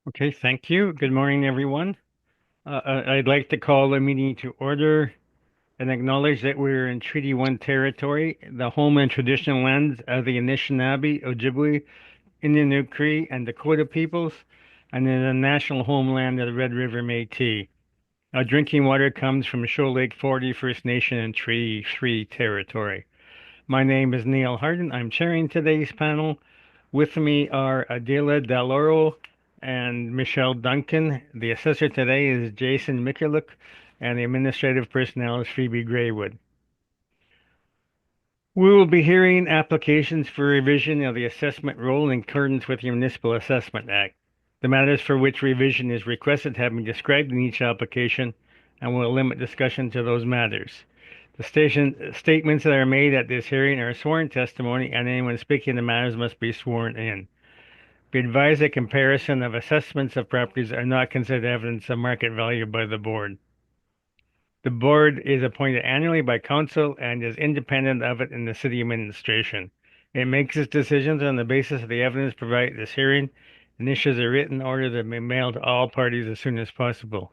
Okay, thank you. Good morning, everyone. I'd like to call the meeting to order and acknowledge that we're in Treaty 1 territory, the home and traditional lands of the Anishinaabe, Ojibwe, Indian Cree, and Dakota peoples, and in the national homeland of the Red River Métis. Our drinking water comes from Shoal Lake 40 First Nation and Treaty 3 territory. My name is Neil Harden. I'm chairing today's panel. With me are Adela Daloro and Michelle Duncan. The assessor today is Jason Mikulik, and the administrative personnel is Phoebe Graywood. We will be hearing applications for revision of the assessment role in accordance with the Municipal Assessment Act. The matters for which revision is requested have been described in each application, and we'll limit discussion to those matters. The statements that are made at this hearing are sworn testimony, and anyone speaking the matters must be sworn in. Be advised that comparison of assessments of properties are not considered evidence of market value by the board. The board is appointed annually by council and is independent of it in the city administration. It makes its decisions on the basis of the evidence provided at this hearing and issues a written order that may be mailed to all parties as soon as possible.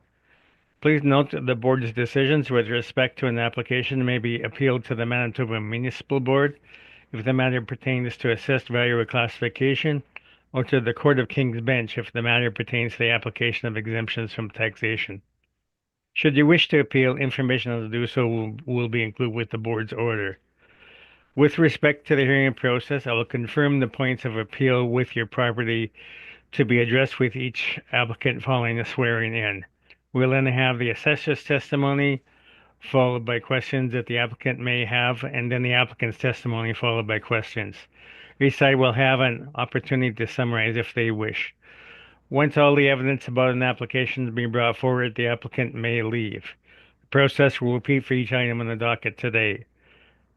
Please note that the board's decisions with respect to an application may be appealed to the Manitoba Municipal Board if the matter pertains to assessed value or classification, or to the Court of King's Bench if the matter pertains to the application of exemptions from taxation. Should you wish to appeal, information on how to do so will be included with the board's order. With respect to the hearing process, I will confirm the points of appeal with your property to be addressed with each applicant following the swearing in. We'll then have the assessor's testimony, followed by questions that the applicant may have, and then the applicant's testimony followed by questions. Each side will have an opportunity to summarize if they wish. Once all the evidence about an application has been brought forward, the applicant may leave. The process will repeat for each item on the docket today.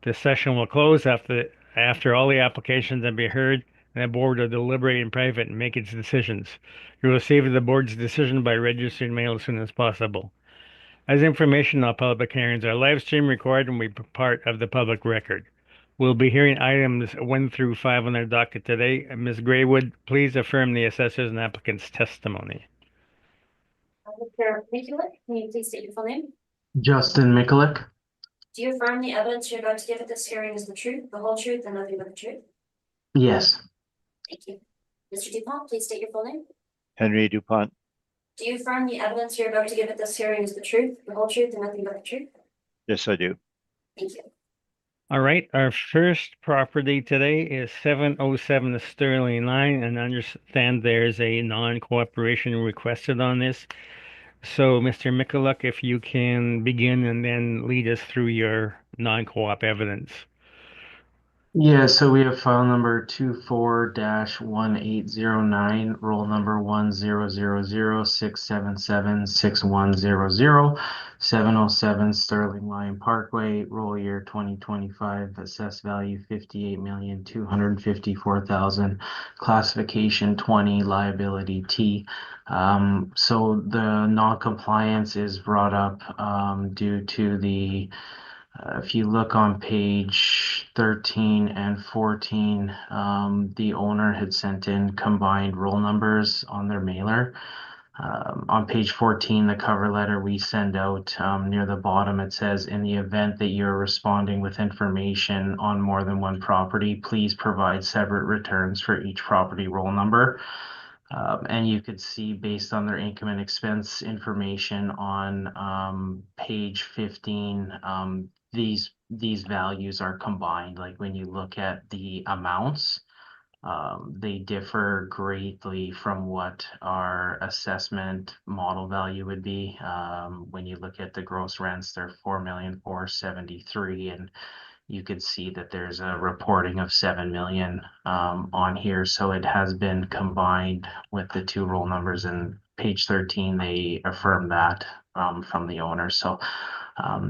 The session will close after all the applications have been heard, and the board will deliberate in private and make its decisions. You will receive the board's decision by registered mail as soon as possible. As information on public hearings are live stream recorded and will be part of the public record. We'll be hearing items 1 through 5 on our docket today. Ms. Graywood, please affirm the assessor's and applicant's testimony. Mr. Mikulik, can you please state your full name? Justin Mikulik. Do you affirm the evidence you're about to give at this hearing is the truth, the whole truth, and nothing but the truth? Yes. Thank you. Mr. Dupont, please state your full name. Henry Dupont. Do you affirm the evidence you're about to give at this hearing is the truth, the whole truth, and nothing but the truth? Yes, I do. Thank you. All right, our first property today is 707 Sterling Line, and I understand there's a non-cooperation requested on this. So, Mr. Mikulik, if you can begin and then lead us through your non-co-op evidence. Yeah, so we have file number 24-1809, roll number 100067761700, 707 Sterling Line Parkway, roll year 2025, assessed value 58,254,000, classification 20, liability T. So the non-compliance is brought up due to the if you look on page 13 and 14, the owner had sent in combined roll numbers on their mailer. On page 14, the cover letter we send out, near the bottom, it says, in the event that you're responding with information on more than one property, please provide separate returns for each property roll number. And you could see based on their income and expense information on page 15, these values are combined. Like when you look at the amounts, they differ greatly from what our assessment model value would be. When you look at the gross rents, they're 4,473,000, and you could see that there's a reporting of 7 million on here. So it has been combined with the two roll numbers, and page 13, they affirm that from the owner. So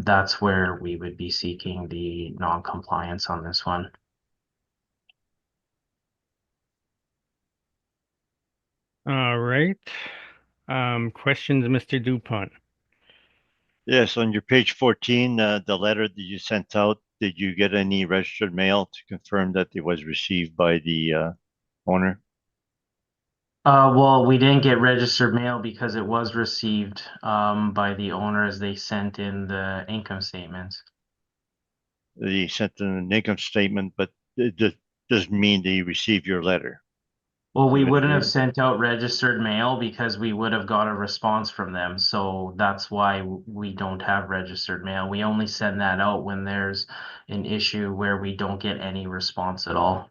that's where we would be seeking the non-compliance on this one. All right. Questions, Mr. Dupont? Yes, on your page 14, the letter that you sent out, did you get any registered mail to confirm that it was received by the owner? Well, we didn't get registered mail because it was received by the owner as they sent in the income statements. They sent an income statement, but it doesn't mean they received your letter. Well, we You would wouldn't have agree? sent out registered mail because we would have got a response from them. So that's why we don't have registered mail. We only send that out when there's an issue where we don't get any response at all.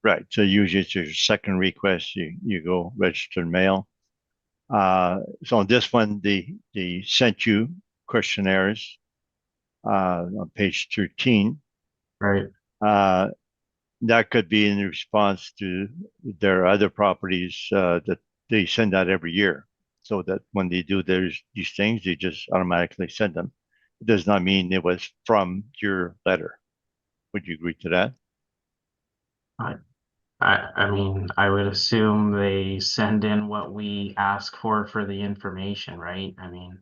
Right. So usually it's your second request, you go registered mail. So on this one, they sent you questionnaires on page 13. Right. Uh, that could be in response to their other properties that they send out every year. So that when they do these things, they just automatically send them. It does not mean it was from your letter. Would you agree to that? I, I mean, I would assume they send in what we ask for the information, right? I mean,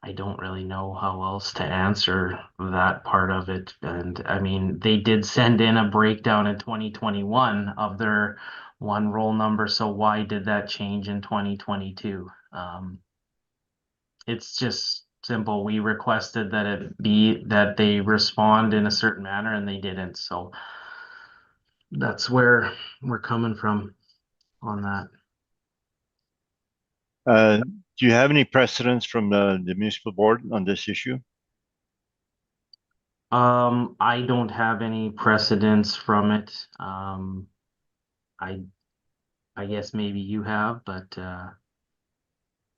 I don't really know how else to answer that part of it. And I mean, they did send in a breakdown in 2021 of their one roll number. So why did that change in 2022? It's just simple. We requested that that they respond in a certain manner and they didn't. So that's where we're coming from on that. Do you have any precedents from the municipal board on this issue? I don't have any precedents from it. I I guess maybe you have, but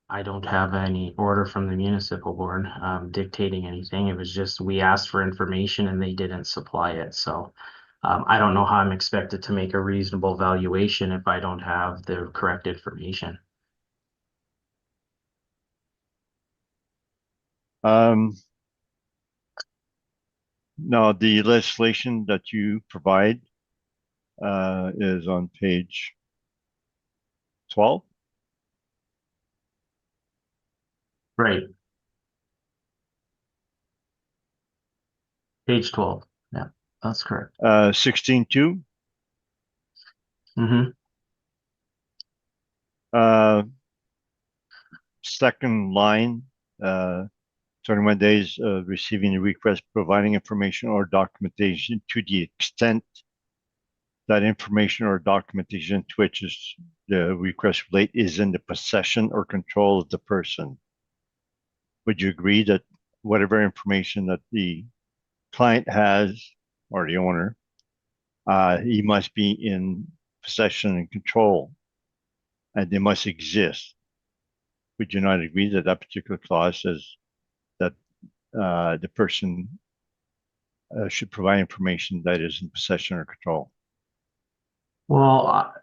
I don't have any order from the municipal board dictating anything. It was just we asked for information and they didn't supply it. So I don't know how I'm expected to make a reasonable valuation if I don't have the correct information. Um, no, the legislation that you provide is on page 12. Right. Page 12. Yeah, that's correct. 16.2. Mm-hmm. Second line, 21 days receiving a request providing information or documentation to the extent that information or documentation to which is the request relate is in the possession or control of the person. Would you agree that whatever information that the client has or the owner, he must be in possession and control, and they must exist? Would you not agree that that particular clause says that the person should provide information that is in possession or control? Well,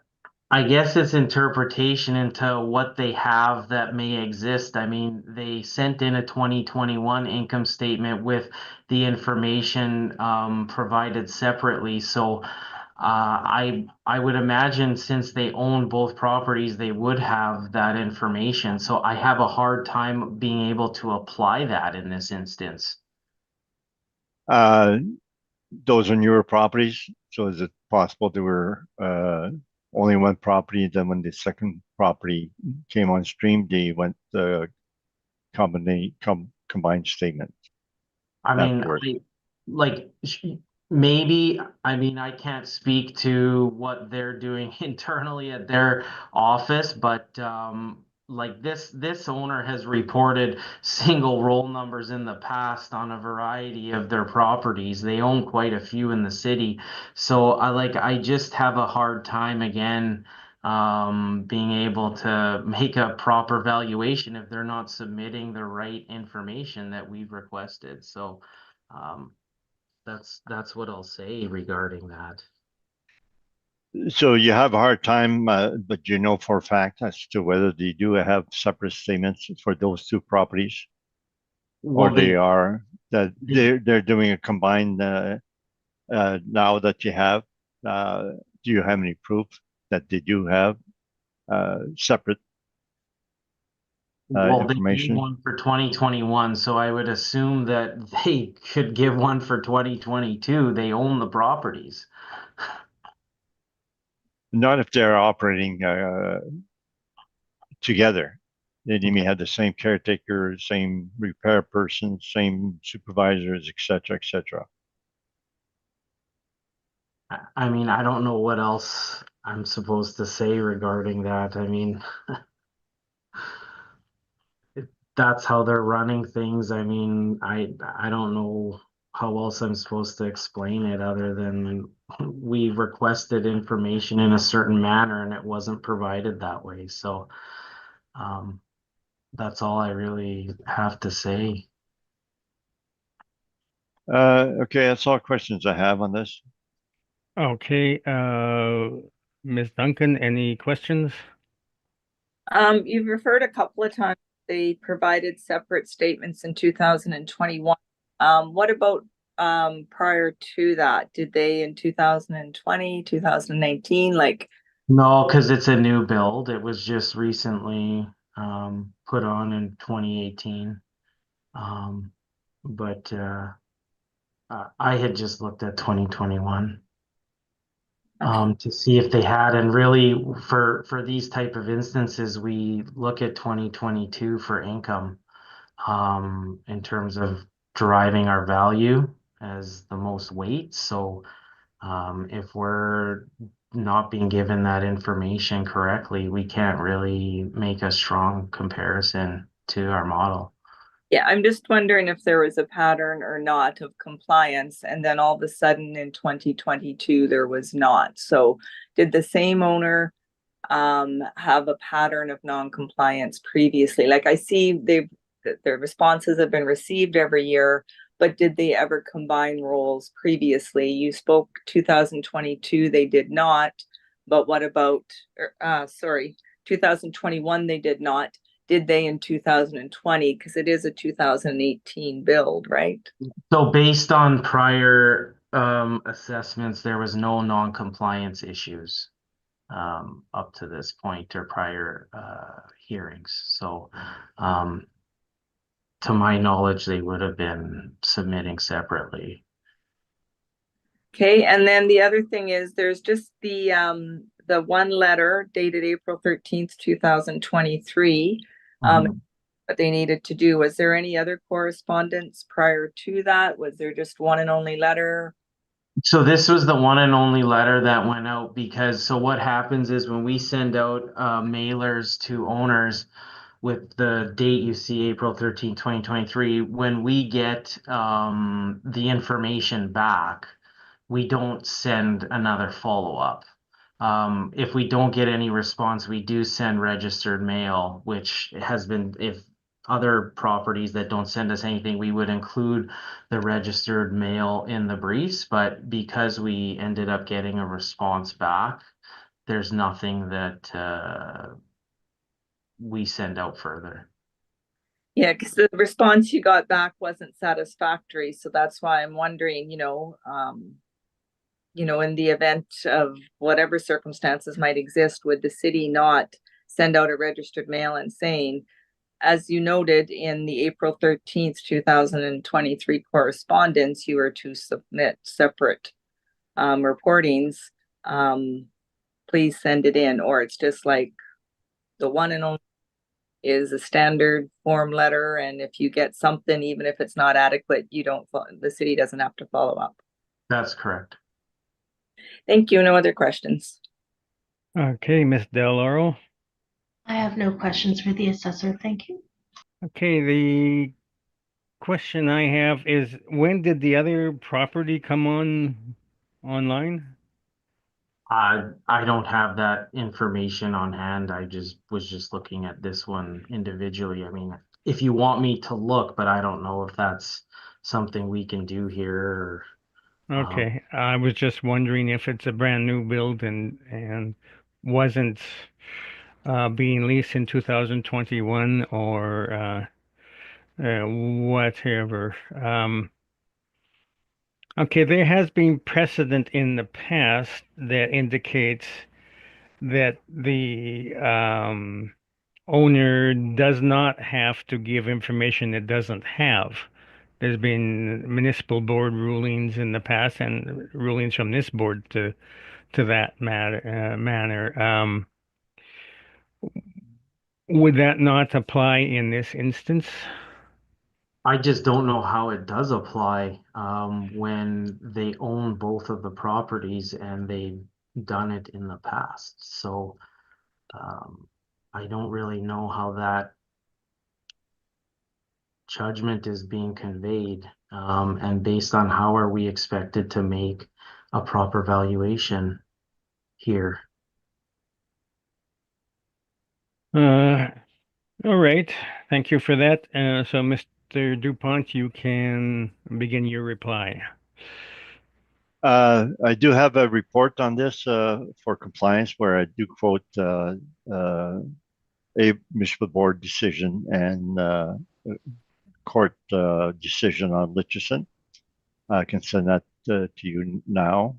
I guess it's interpretation into what they have that may exist. I mean, they sent in a 2021 income statement with the information provided separately. So I would imagine since they own both properties, they would have that information. So I have a hard time being able to apply that in this instance. Uh, those are newer properties, so is it possible there were only one property, then when the second property came on stream, they went combined statement I mean, afterward? like maybe, I mean, I can't speak to what they're doing internally at their office, but like this owner has reported single roll numbers in the past on a variety of their properties. They own quite a few in the city. So I just have a hard time again being able to make a proper valuation if they're not submitting the right information that we've requested. So um, that's what I'll say regarding that. So you have a hard time, but you know for a fact as to whether they do have separate statements for those two properties, or Well, they are that they they're doing a combined now that you have. Do you have any proof that they do have separate they gave information? one for 2021, so I would assume that they could give one for 2022. They own the properties. Not if they're operating together. Then you may have the same caretaker, same repair person, same supervisors, et cetera, et cetera. I mean, I don't know what else I'm supposed to say regarding that. I mean, that's how they're running things. I mean, I don't know how else I'm supposed to explain it other than we requested information in a certain manner and it wasn't provided that way. So, um, that's all I really have to say. Okay, that's all questions I have on this. Okay, Ms. Duncan, any questions? You've referred a couple of times, they provided separate statements in 2021. What about prior to that? Did they in 2020, 2019? Like, No, because it's a new build. It was just recently put on in 2018. Um, but I had just looked at 2021 to see if they had, and really for these type of instances, we look at 2022 for income in terms of deriving our value as the most weight. So if we're not being given that information correctly, we can't really make a strong comparison to our model. yeah, I'm just wondering if there was a pattern or not of compliance, and then all of a sudden in 2022 there was not. So did the same owner have a pattern of non-compliance previously? Like I see their responses have been received every year, but did they ever combine roles previously? You spoke 2022, they did not, but what about, sorry, 2021, they did not. Did they in 2020? Because it is a 2018 build, right? So based on prior assessments, there was no non-compliance issues up to this point or prior hearings. So to my knowledge, they would have been submitting separately. Okay, and then the other thing is there's just the one letter dated April 13th, 2023. What they needed to do. Was there any other correspondence prior to that? Was there just one and only letter? So this was the one and only letter that went out because so what happens is when we send out mailers to owners with the date you see April 13, 2023, when we get the information back, we don't send another follow-up. If we don't get any response, we do send registered mail, which has been, if other properties that don't send us anything, we would include the registered mail in the briefs. But because we ended up getting a response back, there's nothing that we send out further. Yeah, because the response you got back wasn't satisfactory. So that's why I'm wondering, in the event of whatever circumstances might exist, would the city not send out a registered mail and saying, as you noted in the April 13th, 2023 correspondence, you were to submit separate reportings. Please send it in, or it's just like the one and only is a standard form letter. And if you get something, even if it's not adequate, the city doesn't have to follow up. That's correct. Thank you. No other questions. Okay, Ms. Del Oro. I have no questions for the assessor. Thank you. Okay, the question I have is when did the other property come online? I don't have that information on hand. I was just looking at this one individually. I mean, if you want me to look, but I don't know if that's something we can do here. Or, Okay, I was just wondering if it's a brand new build and wasn't being leased in 2021 or whatever. Okay, there has been precedent in the past that indicates that the owner does not have to give information it doesn't have. There's been municipal board rulings in the past and rulings from this board to that manner. Would that not apply in this instance? I just don't know how it does apply when they own both of the properties and they've done it in the past. So I don't really know how that judgment is being conveyed, and based on how are we expected to make a proper valuation here. Uh, all right. Thank you for that. So, Mr. DuPont, you can begin your reply. I do have a report on this for compliance where I do quote a municipal board decision and court decision on Litchison. I can send that to you now.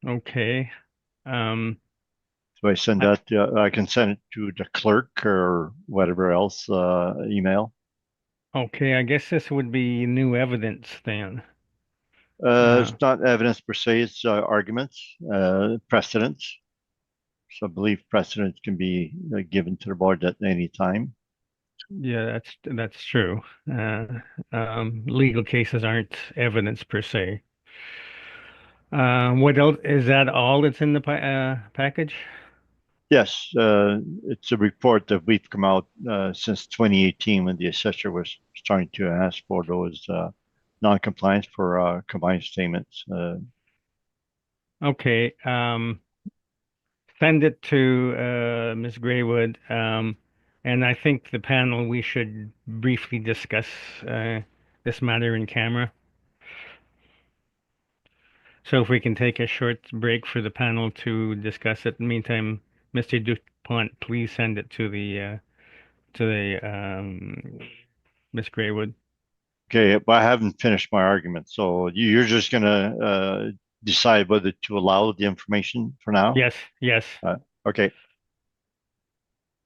Okay. So I send that. I can send it to the clerk or whatever else email. Okay, I guess this would be new evidence then. Uh, It's not evidence per se. It's arguments, precedents. So I believe precedents can be given to the board at any time. yeah, that's true. Legal cases aren't evidence per se. What else is that all that's in the package? Yes, it's a report that we've come out since 2018 when the assessor was starting to ask for those non-compliance for combined statements. Okay. Send it to Ms. Graywood. And I think the panel we should briefly discuss this matter in camera. So if we can take a short break for the panel to discuss it. In the meantime, Mr. DuPont, please send it to the Ms. Graywood. Okay, but I haven't finished my argument. So you're just going to decide whether to allow the information for now? Yes, yes. Okay.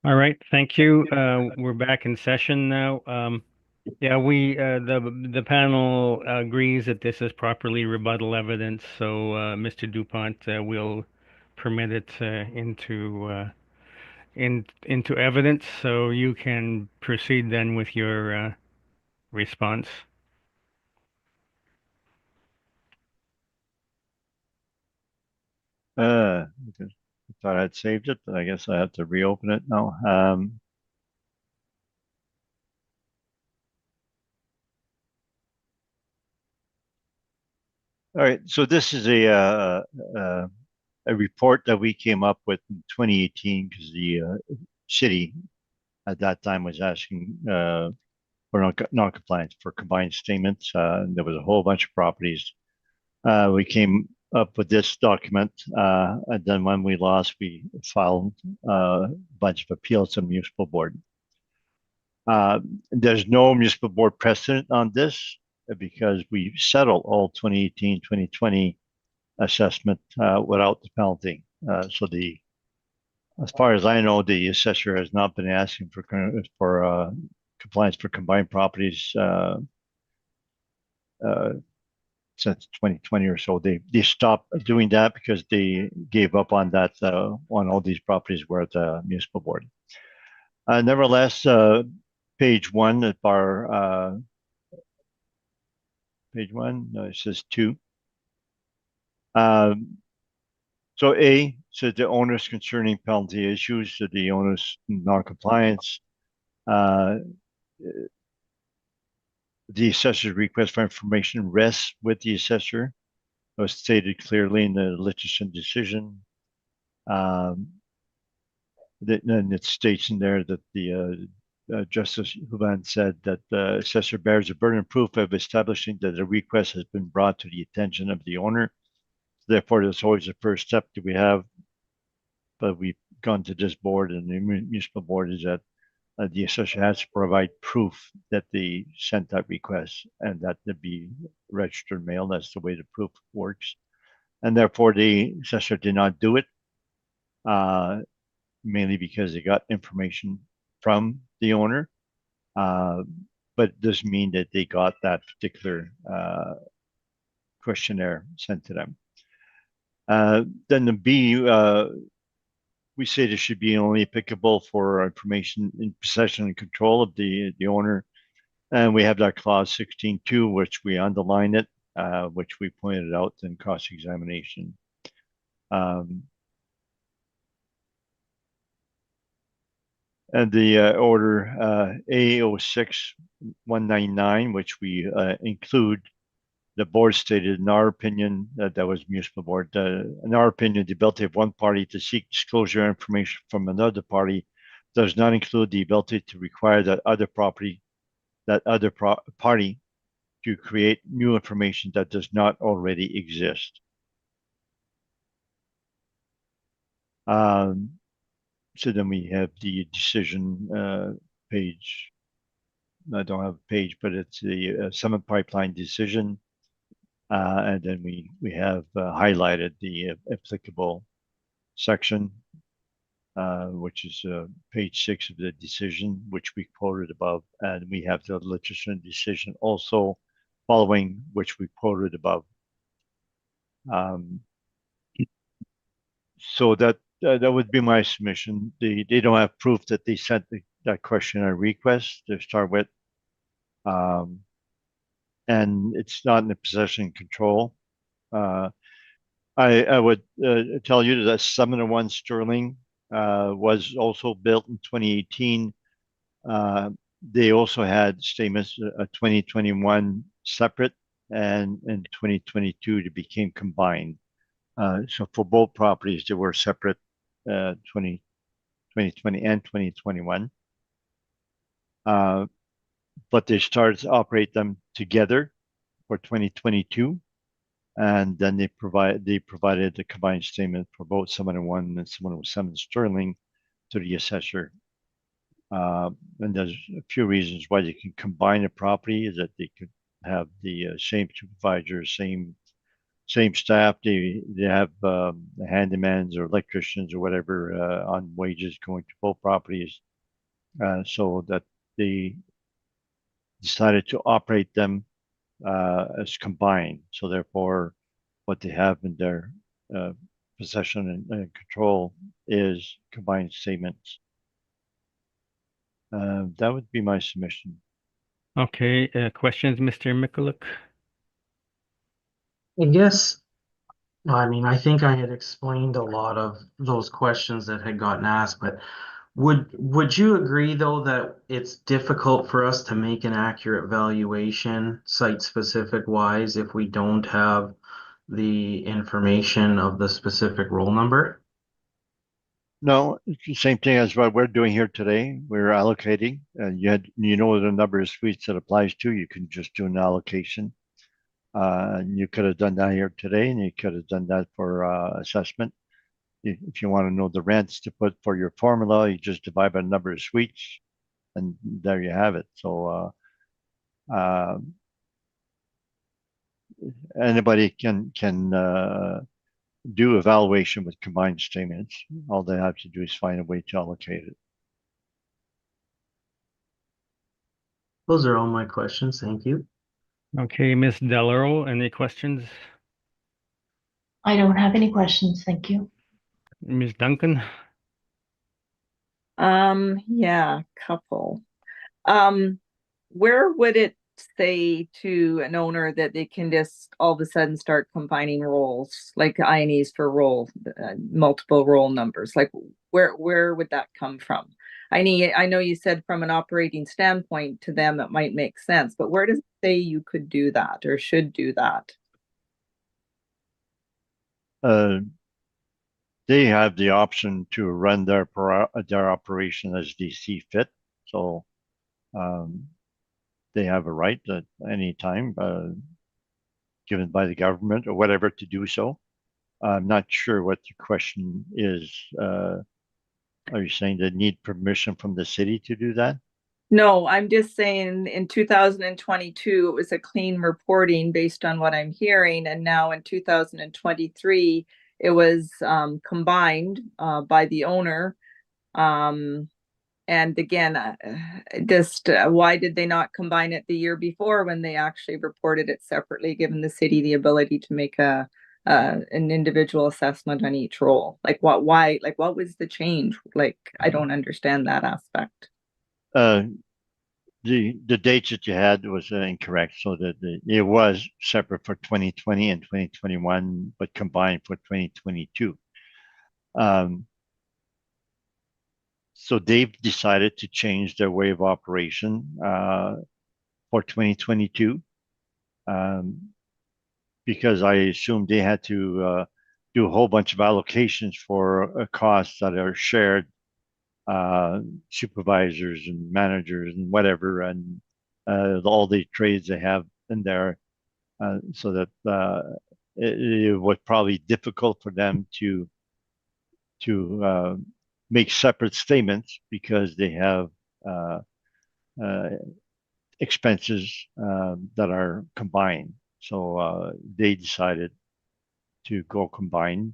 All right, thank you. We're back in session now. Yeah, the panel agrees that this is properly rebuttal evidence, so Mr. DuPont will permit it into evidence, so you can proceed then with your response. Okay. I thought I'd saved it, but I guess I have to reopen it now. All right, so this is a report that we came up with in 2018 because the city at that time was asking for non-compliance for combined statements. There was a whole bunch of properties. We came up with this document, and then when we lost, we filed a bunch of appeals to the municipal board. There's no municipal board precedent on this because we settled all 2018, 2020 assessment without the penalty. So as far as I know, the assessor has not been asking for compliance for combined properties since 2020 or so. They stopped doing that because they gave up on that on all these properties were at the municipal board. Nevertheless, page one of our page one, no, it says two. So A says the onus concerning penalty issues, so the onus non-compliance. The assessor's request for information rests with the assessor. It was stated clearly in the Litchison decision. And it states in there that the Justice Huban said that the assessor bears a burden of proof of establishing that a request has been brought to the attention of the owner. Therefore, that's always the first step that we have. But we've gone to this board and the municipal board is that the assessor has to provide proof that they sent that request and that to be registered mail. That's the way the proof works. And therefore, the assessor did not do it, mainly because they got information from the owner. But it doesn't mean that they got that particular questionnaire sent to them. Then the B, we say this should be only applicable for information in possession and control of the owner. And we have that clause 16.2, which we underline it, which we pointed out in cross-examination. And the order A06-199, which we include, the board stated, in our opinion, that was municipal board, in our opinion, the ability of one party to seek disclosure information from another party does not include the ability to require that other party to create new information that does not already exist. So then we have the decision page. I don't have a page, but it's the Summit Pipeline decision. And then we have highlighted the applicable section, which is page 6 of the decision, which we quoted above. And we have the legislative decision also following, which we quoted above. So that would be my submission. They don't have proof that they sent that questionnaire request to start with. And it's not in the possession and control. I would tell you that 701 Sterling was also built in 2018. They also had statements 2021 separate, and in 2022 they became combined. So for both properties, they were separate 2020 and 2021. But they started to operate them together for 2022. And then they provided the combined statement for both 701 and 707 Sterling to the assessor. And there's a few reasons why you can combine a property, is that they could have the same supervisor, same staff. They have handymans or electricians or whatever on wages going to both properties, so that they decided to operate them as combined. So therefore, what they have in their possession and control is combined statements. That would be my submission. Okay, questions, Mr. Mikulik? I guess, I mean, I think I had explained a lot of those questions that had gotten asked, but would you agree though that it's difficult for us to make an accurate valuation site specific wise if we don't have the information of the specific roll number? No, it's the same thing as what we're doing here today. We're allocating, and you know the number of suites that applies to. You can just do an allocation. You could have done that here today, and you could have done that for assessment. If you want to know the rents to put for your formula, you just divide by the number of suites, and there you have it. So anybody can do evaluation with combined statements. All they have to do is find a way to allocate it. Those are all my questions. Thank you. Okay, Ms. Delaro, any questions? I don't have any questions. Thank you. Ms. Duncan? Yeah, couple. Where would it say to an owner that they can just all of a sudden start combining roles, like INEs for roll, multiple roll numbers? Like where would that come from? I know you said from an operating standpoint to them it might make sense, but where does it say you could do that or should do that? They have the option to run their operation as they see fit. So they have a right at any time given by the government or whatever to do so. I'm not sure what the question is. Are you saying they need permission from the city to do that? No, I'm just saying in 2022, it was a clean reporting based on what I'm hearing. And now in 2023, it was combined by the owner. And again, just why did they not combine it the year before when they actually reported it separately, giving the city the ability to make an individual assessment on each role? Like what was the change? Like I don't understand that aspect. The dates that you had was incorrect. So that it was separate for 2020 and 2021, but combined for 2022. So they've decided to change their way of operation for 2022 because I assume they had to do a whole bunch of allocations for costs that are shared, supervisors and managers and whatever, and all the trades they have in there, so that it was probably difficult for them to make separate statements because they have expenses that are combined. So they decided to go combined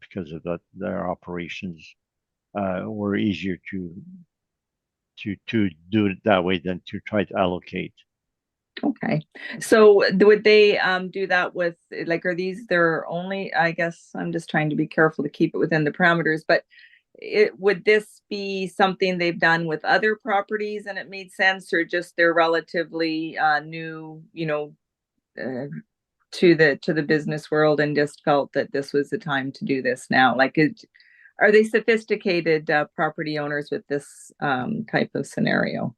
because of that. Their operations were easier to do it that way than to try to allocate. Okay. So would they do that with, like, are these their only, I guess I'm just trying to be careful to keep it within the parameters, but would this be something they've done with other properties and it made sense, or just they're relatively new, to the business world and just felt that this was the time to do this now? Like, are they sophisticated property owners with this type of scenario?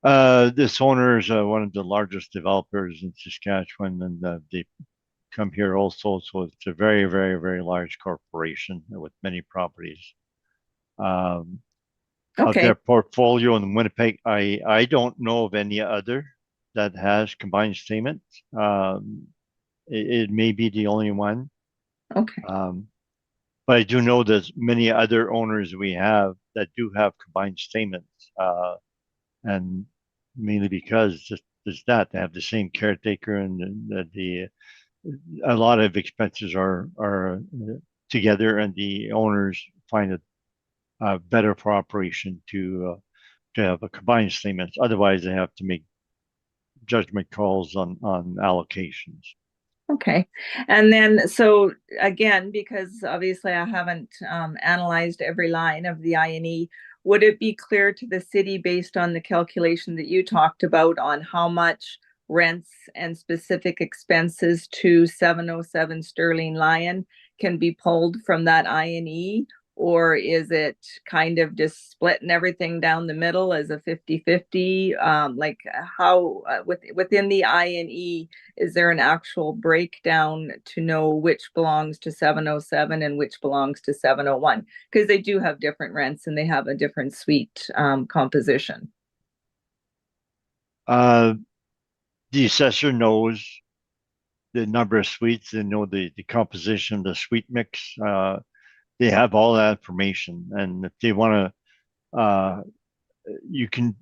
This owner is one of the largest developers in Saskatchewan, and they come here also. So it's a very, very, very large corporation with many properties. Of Okay. their portfolio in Winnipeg, I don't know of any other that has combined statements. It may be the only one. Okay. But I do know there's many other owners we have that do have combined statements. And mainly because just that they have the same caretaker, and a lot of expenses are together, and the owners find it better for operation to have a combined statements. Otherwise, they have to make judgment calls on allocations. Okay. And then, so again, because obviously I haven't analyzed every line of the I&E, would it be clear to the city based on the calculation that you talked about on how much rents and specific expenses to 707 Sterling Lion can be pulled from that I&E? Or is it kind of just splitting everything down the middle as a 50-50? Like how within the I&E, is there an actual breakdown to know which belongs to 707 and which belongs to 701? Because they do have different rents and they have a different suite composition. The assessor knows the number of suites, they know the composition, the suite mix. They have all that information, and if they want to, you can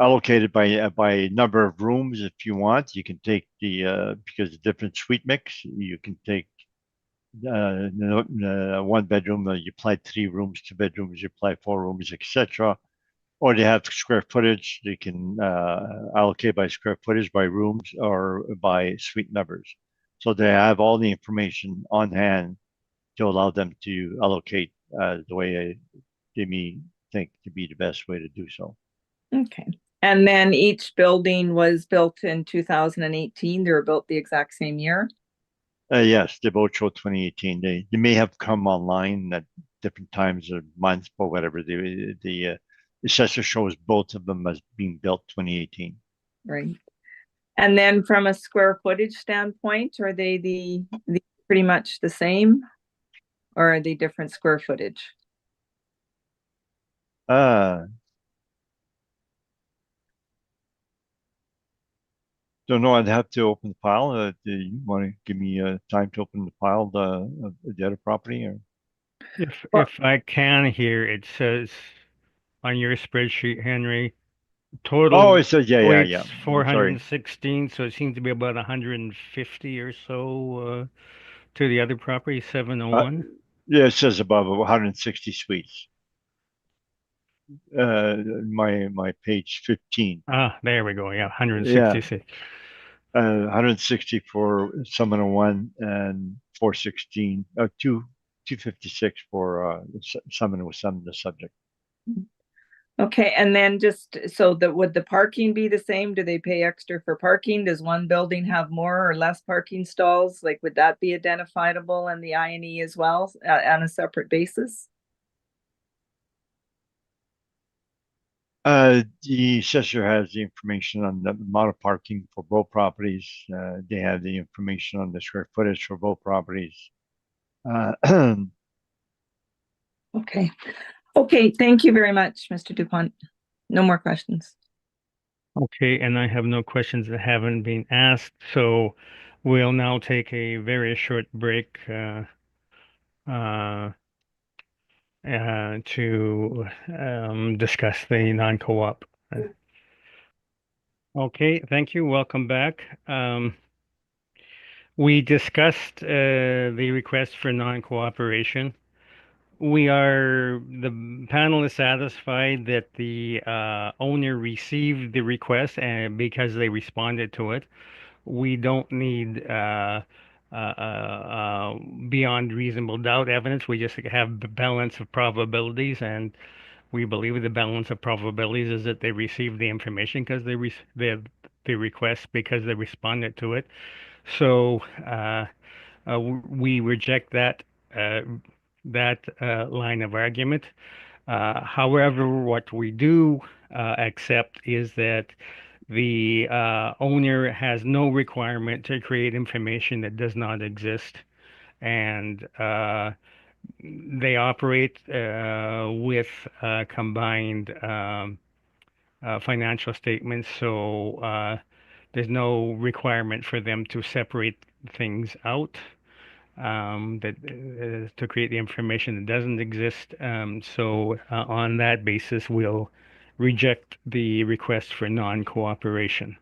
allocate it by number of rooms if you want. You can take because the different suite mix, you can take one bedroom, you apply 3 rooms, 2 bedrooms, you apply 4 rooms, etc. Or they have square footage. They can allocate by square footage, by rooms, or by suite numbers. So they have all the information on hand to allow them to allocate the way they may think to be the best way to do so. Okay. And then each building was built in 2018. They were built the exact same year? Yes, they both show 2018. They may have come online at different times of months, but whatever. The assessor shows both of them as being built 2018. Right. And then from a square footage standpoint, are they the pretty much the same, or are they different square footage? Don't know. I'd have to open the file. Do you want to give me time to open the file of the other property? Or? If I can here, it says on your spreadsheet, Henry, Oh, total it says yeah. weights I'm sorry. 416, so it seems to be about 150 or so to the other property, 701. Yeah, it says above 160 suites. my page 15. Ah, there we go. Yeah, Yeah, 166. 160 for Summit 1 and 416, 256 for Summit with some the subject. Okay, and then just so that would the parking be the same? Do they pay extra for parking? Does one building have more or less parking stalls? Like, would that be identifiable in the I&E as well on a separate basis? The assessor has the information on the amount of parking for both properties. They have the information on the square footage for both properties. Okay. Okay, thank you very much, Mr. Dupont. No more questions. Okay, and I have no questions that haven't been asked, so we'll now take a very short break uh, to discuss the non-co-op. Okay, thank you. Welcome back. We discussed the request for non-cooperation. The panel is satisfied that the owner received the request and because they responded to it. We don't need beyond reasonable doubt evidence. We just have the balance of probabilities, and we believe the balance of probabilities is that they received the information because the request because they responded to it. So we reject uh, that line of argument. However, what we do accept is that the owner has no requirement to create information that does not exist, and they operate with combined financial statements, so there's no requirement for them to separate things out that to create the information that doesn't exist. So on that basis, we'll reject the request for non-cooperation.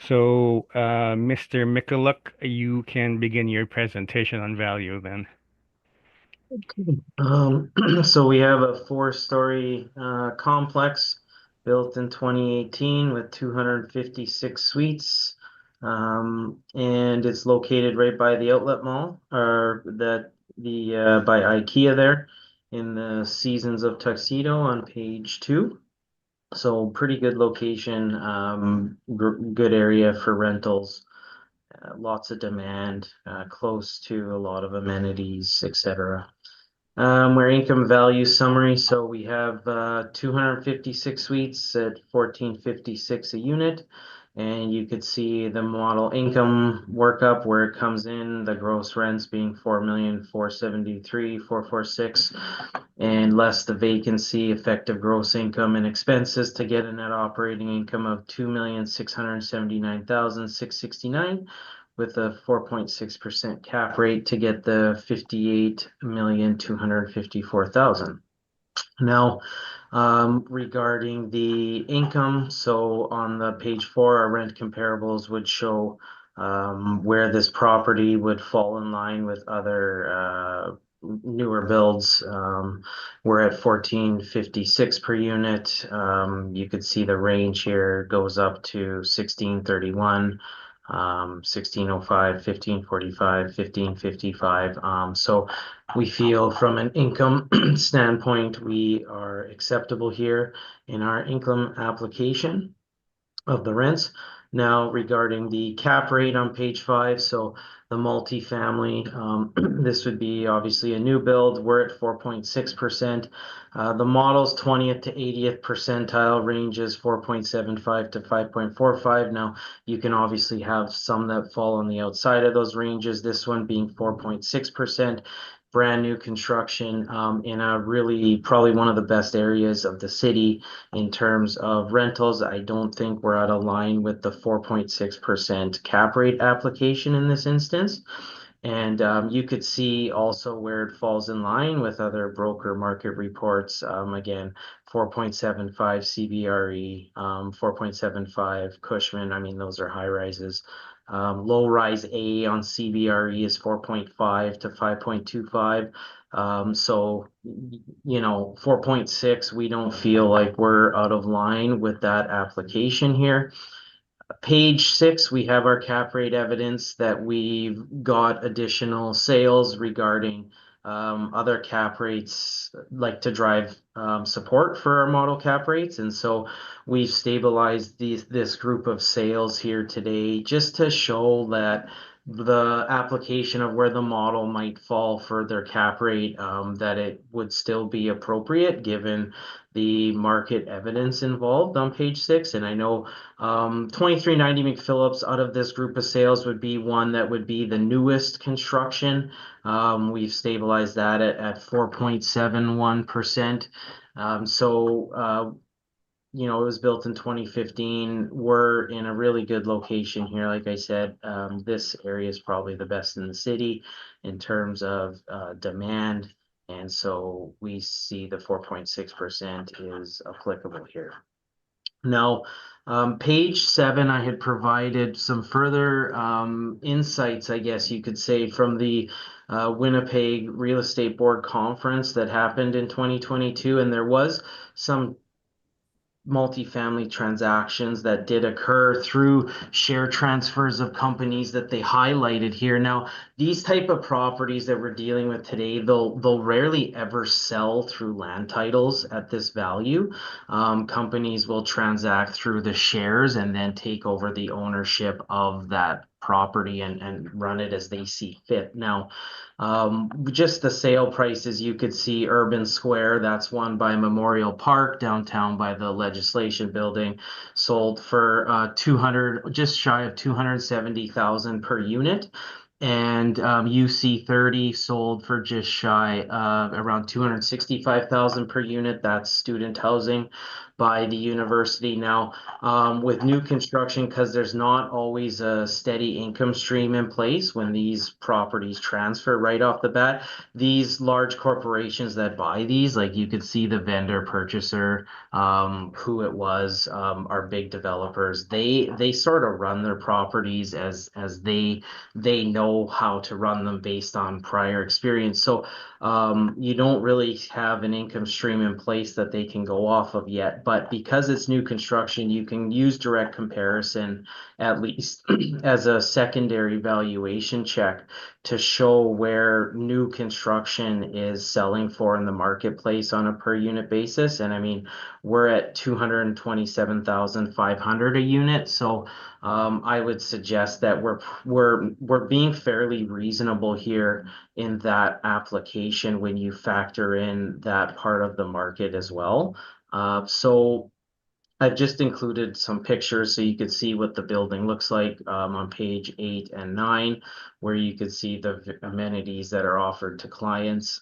So, Mr. Mikuluk, you can begin your presentation on value then. So we have a four-story complex built in 2018 with 256 suites. And it's located right by the outlet mall, or by IKEA there in the Seasons of Tuxedo on page 2. So pretty good location, good area for rentals, lots of demand, close to a lot of amenities, etc. Where income value summary. So we have 256 suites at 1456 a unit. And you could see the model income workup where it comes in, the gross rents being 4,473,446, and less the vacancy, effective gross income and expenses to get a net operating income of 2,679,669 with a 4.6% cap rate to get the 58,254,000. Now, regarding the income, so on the page 4, our rent comparables would show where this property would fall in line with other newer builds. We're at 1456 per unit. You could see the range here goes up to 1631. 1605, 1545, 1555. So we feel from an income standpoint, we are acceptable here in our income application of the rents. Now regarding the cap rate on page 5, so the multifamily, this would be obviously a new build. We're at 4.6%. The model's 20th to 80th percentile ranges 4.75 to 5.45. Now you can obviously have some that fall on the outside of those ranges. This one being 4.6%. Brand new construction in a really probably one of the best areas of the city in terms of rentals. I don't think we're out of line with the 4.6% cap rate application in this instance. And you could see also where it falls in line with other broker market reports. Again, 4.75 CBRE, 4.75 Cushman. I mean, those are high rises. Low rise A on CBRE is 4.5 to 5.25. So, 4.6, we don't feel like we're out of line with that application here. Page 6, we have our cap rate evidence that we've got additional sales regarding other cap rates, like to drive support for our model cap rates. And so we've stabilized this group of sales here today just to show that the application of where the model might fall for their cap rate, that it would still be appropriate given the market evidence involved on page 6. And I know 2390 McPhillips out of this group of sales would be one that would be the newest construction. We've stabilized that at 4.71%. It was built in 2015. We're in a really good location here. Like I said, this area is probably the best in the city in terms of demand. And so we see the 4.6% is applicable here. Now, page 7, I had provided some further insights, I guess you could say, from the Winnipeg Real Estate Board conference that happened in 2022. And there was some multifamily transactions that did occur through share transfers of companies that they highlighted here. Now, these type of properties that we're dealing with today, they'll rarely ever sell through land titles at this value. Companies will transact through the shares and then take over the ownership of that property and run it as they see fit. Now, just the sale prices, you could see Urban Square, that's one by Memorial Park downtown by the legislation building, sold for 200, just shy of 270,000 per unit. And UC 30 sold for just shy around 265,000 per unit. That's student housing by the university. Now, with new construction, because there's not always a steady income stream in place when these properties transfer right off the bat, these large corporations that buy these, like you could see the vendor purchaser, who it was, are big developers. They sort of run their properties as they know how to run them based on prior experience. So you don't really have an income stream in place that they can go off of yet. But because it's new construction, you can use direct comparison, at least as a secondary valuation check, to show where new construction is selling for in the marketplace on a per unit basis. And I mean, we're at 227,500 a unit. So I would suggest that we're being fairly reasonable here in that application when you factor in that part of the market as well. So I've just included some pictures so you could see what the building looks like on page 8 and 9, where you could see the amenities that are offered to clients.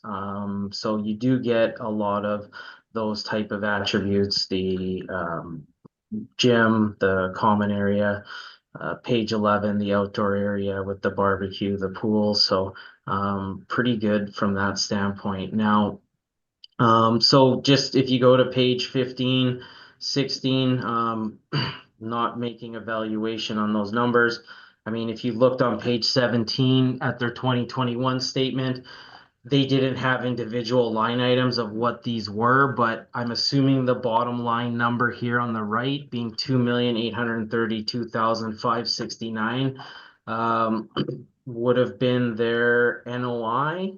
So you do get a lot of those type of attributes, the gym, the common area, page 11, the outdoor area with the barbecue, the pool. So pretty good from that standpoint. Now, so just if you go to page 15, 16, not making a valuation on those numbers. I mean, if you looked on page 17 at their 2021 statement, they didn't have individual line items of what these were, but I'm assuming the bottom line number here on the right being 2,832,569 would have been their NOI.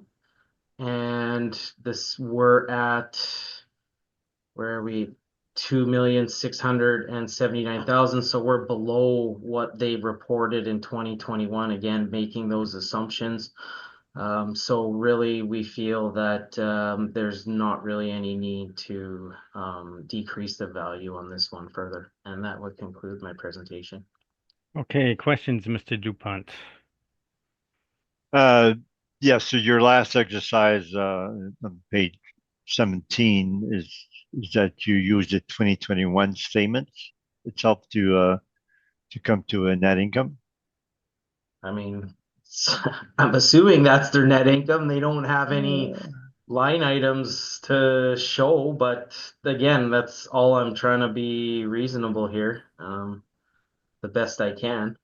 And this we're at, where are we? 2,679,000. So we're below what they reported in 2021, again, making those assumptions. So really, we feel that there's not really any need to decrease the value on this one further. And that would conclude my presentation. Okay, questions, Mr. DuPont? Yeah, so your last exercise on page 17 is that you used the 2021 statements itself to come to a net income. I mean, I'm assuming that's their net income. They don't have any line items to show, but again, that's all I'm trying to be reasonable here, the best I can.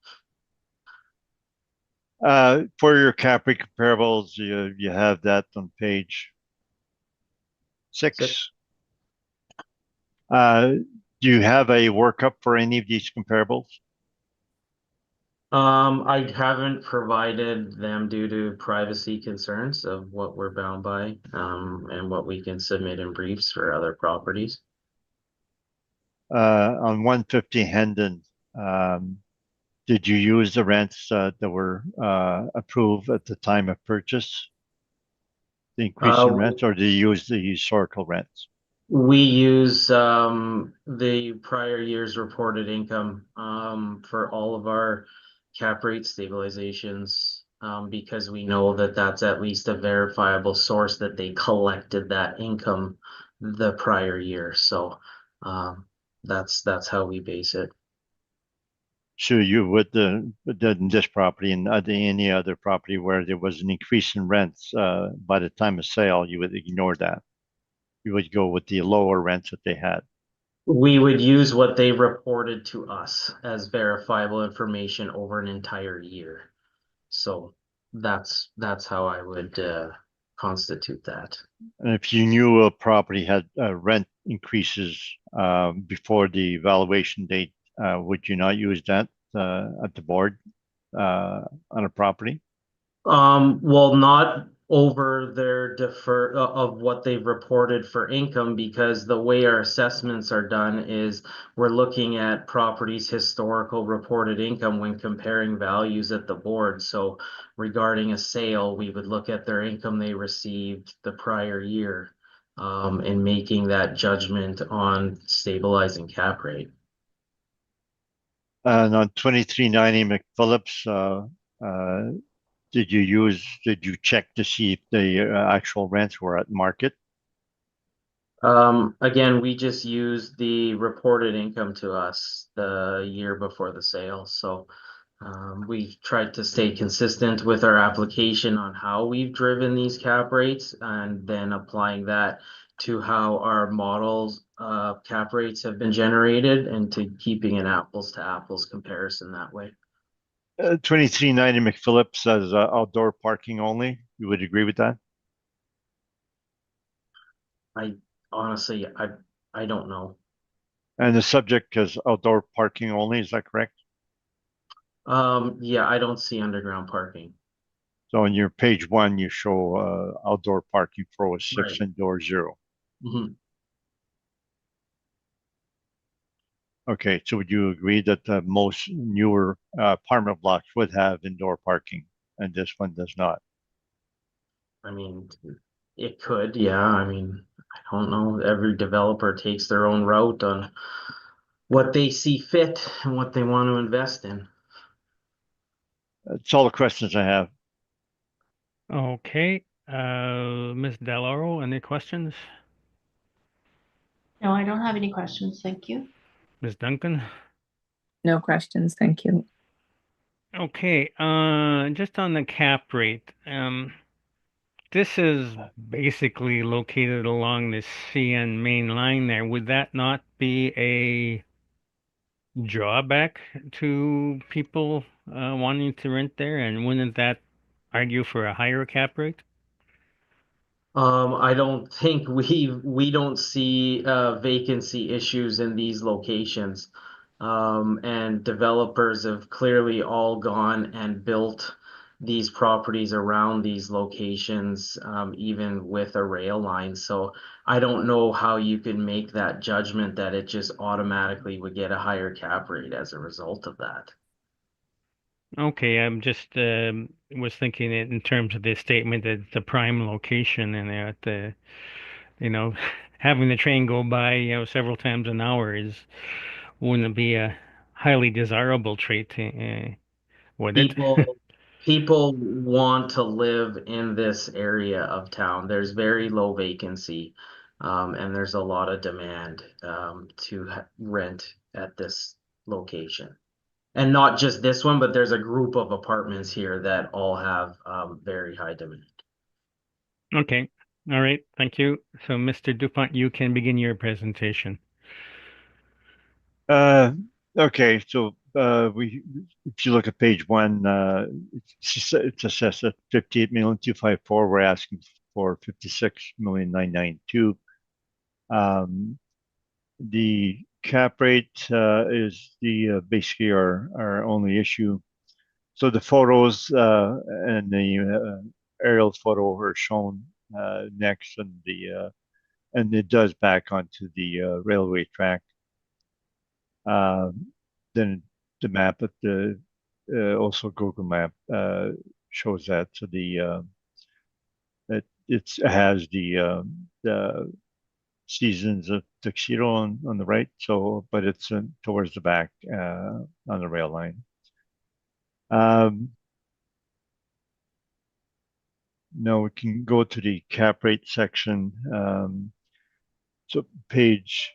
For your cap rate comparables, you have that on page 6. Do you have a workup for any of these comparables? I haven't provided them due to privacy concerns of what we're bound by, and what we can submit in briefs for other properties. On 150 Hendon, did you use the rents that were approved at the time of purchase? The increase in rents, or did you use the historical rents? We use the prior year's reported income for all of our cap rate stabilizations, because we know that that's at least a verifiable source that they collected that income the prior year. So that's how we base it. So you would this property and any other property where there was an increase in rents by the time of sale, you would ignore that. You would go with the lower rents that they had. We would use what they reported to us as verifiable information over an entire year. So that's how I would constitute that. And if you knew a property had rent increases before the valuation date, would you not use that at the board on a property? Well, not over their defer of what they've reported for income, because the way our assessments are done is we're looking at properties' historical reported income when comparing values at the board. So regarding a sale, we would look at their income they received the prior year, and making that judgment on stabilizing cap rate. And on 2390 McPhillips, did you check to see if the actual rents were at market? Again, we just used the reported income to us the year before the sale. So we tried to stay consistent with our application on how we've driven these cap rates, and then applying that to how our models cap rates have been generated, and to keeping an apples to apples comparison that way. 2390 McPhillips says outdoor parking only. You would agree with that? I honestly, I don't know. And the subject is outdoor parking only, is that correct? Yeah, I don't see underground parking. So on your page 1, you show outdoor parking for 6 Right. indoor 0. Mhm. Okay, so would you agree that most newer apartment blocks would have indoor parking and this one does not? I mean, it could, yeah. I mean, I don't know. Every developer takes their own route on what they see fit and what they want to invest in. That's all the questions I have. Okay, Ms. Delaro, any questions? No, I don't have any questions. Thank you. Ms. Duncan? No questions, thank you. Okay, just on the cap rate, this is basically located along the CN main line there. Would that not be a drawback to people wanting to rent there? And wouldn't that argue for a higher cap rate? I don't think we don't see vacancy issues in these locations. And developers have clearly all gone and built these properties around these locations, even with a rail line. So I don't know how you can make that judgment that it just automatically would get a higher cap rate as a result of that. Okay, I'm just was thinking it in terms of the statement that it's a prime location and that you know having the train go by several times an hour is wouldn't be a highly desirable trait, would it? People people want to live in this area of town. There's very low vacancy, and there's a lot of demand to rent at this location. And not just this one, but there's a group of apartments here that all have very high demand. Okay, all right, thank you. So, Mr. Dupont, you can begin your presentation. Okay, so if you look at page 1, it's assessed at 58,254,000. We're asking for 56,992,000. The cap rate is basically our only issue. So the photos and the aerial photo are shown next, and it does back onto the railway track. Then the map at the also Google Map shows that. So it has the seasons of Tuxedo on the right. So, but it's towards the back on the rail line. Now we can go to the cap rate section. So page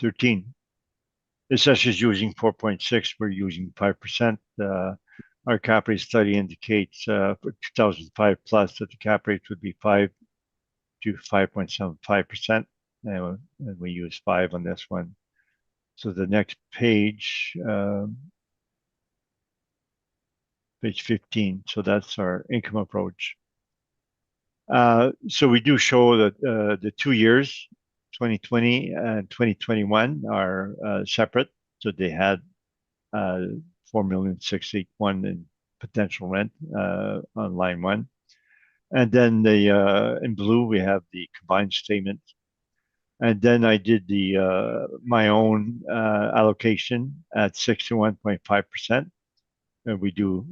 13. Assessors using 4.6, we're using 5%. Our cap rate study indicates for 2005 plus that the cap rate would be 5 to 5.75%. And we use 5 on this one. So the next page, page 15. So that's our income approach. So we do show that the 2 years, 2020 and 2021, are separate. So they had 4,681,000 in potential rent on line 1. And then in blue, we have the combined statement. And then I did my own allocation at 61.5%. And we do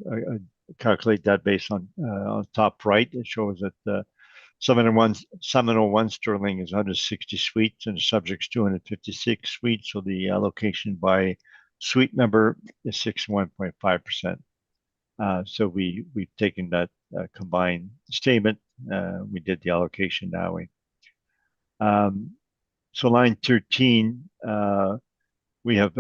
calculate that based on top right. It shows that 701 Sterling is 160 suites and the subject's 256 suites. So the allocation by suite number is 61.5%. So we've taken that combined statement. We did the allocation that way. So line 13, we have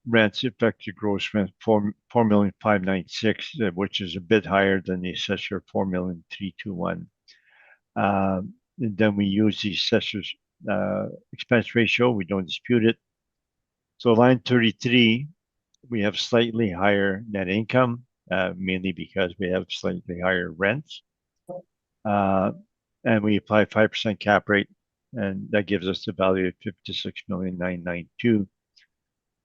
rents effective gross rent 4,596,000, which is a bit higher than the assessor 4,321,000. And then we use the assessor's expense ratio. We don't dispute it. So line 33, we have slightly higher net income, mainly because we have slightly higher rents. And we apply 5% cap rate, and that gives us the value of 56,992,000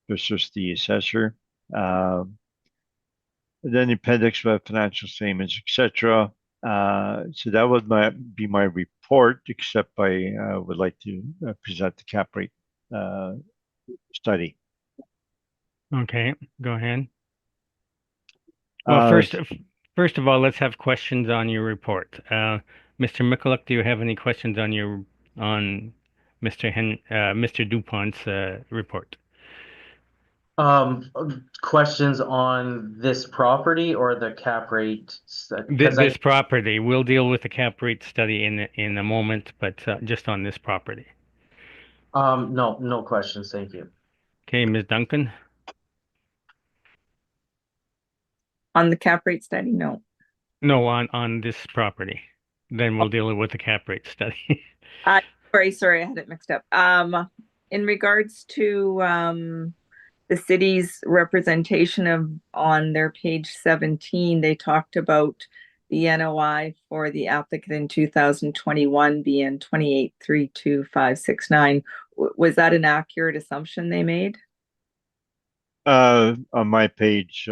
versus the assessor. Then the appendix, we have financial statements, etc. So that would be my report, except I would like to present the cap rate study. Okay, go ahead. Well, first of all, let's have questions on your report. Mr. Michaluk, do you have any questions on Mr. DuPont's report? Questions on this property or the cap rate? This property. We'll deal with the cap rate study in a moment, but just on this property. No questions. Thank you. Okay, Ms. Duncan. On the cap rate study, no. No, on this property. Then we'll deal with the cap rate study. Sorry, I had it mixed up. In regards to the city's representation on their page 17, they talked about the NOI for the applicant in 2021 being 28,32569. Was that an accurate assumption they made? On my page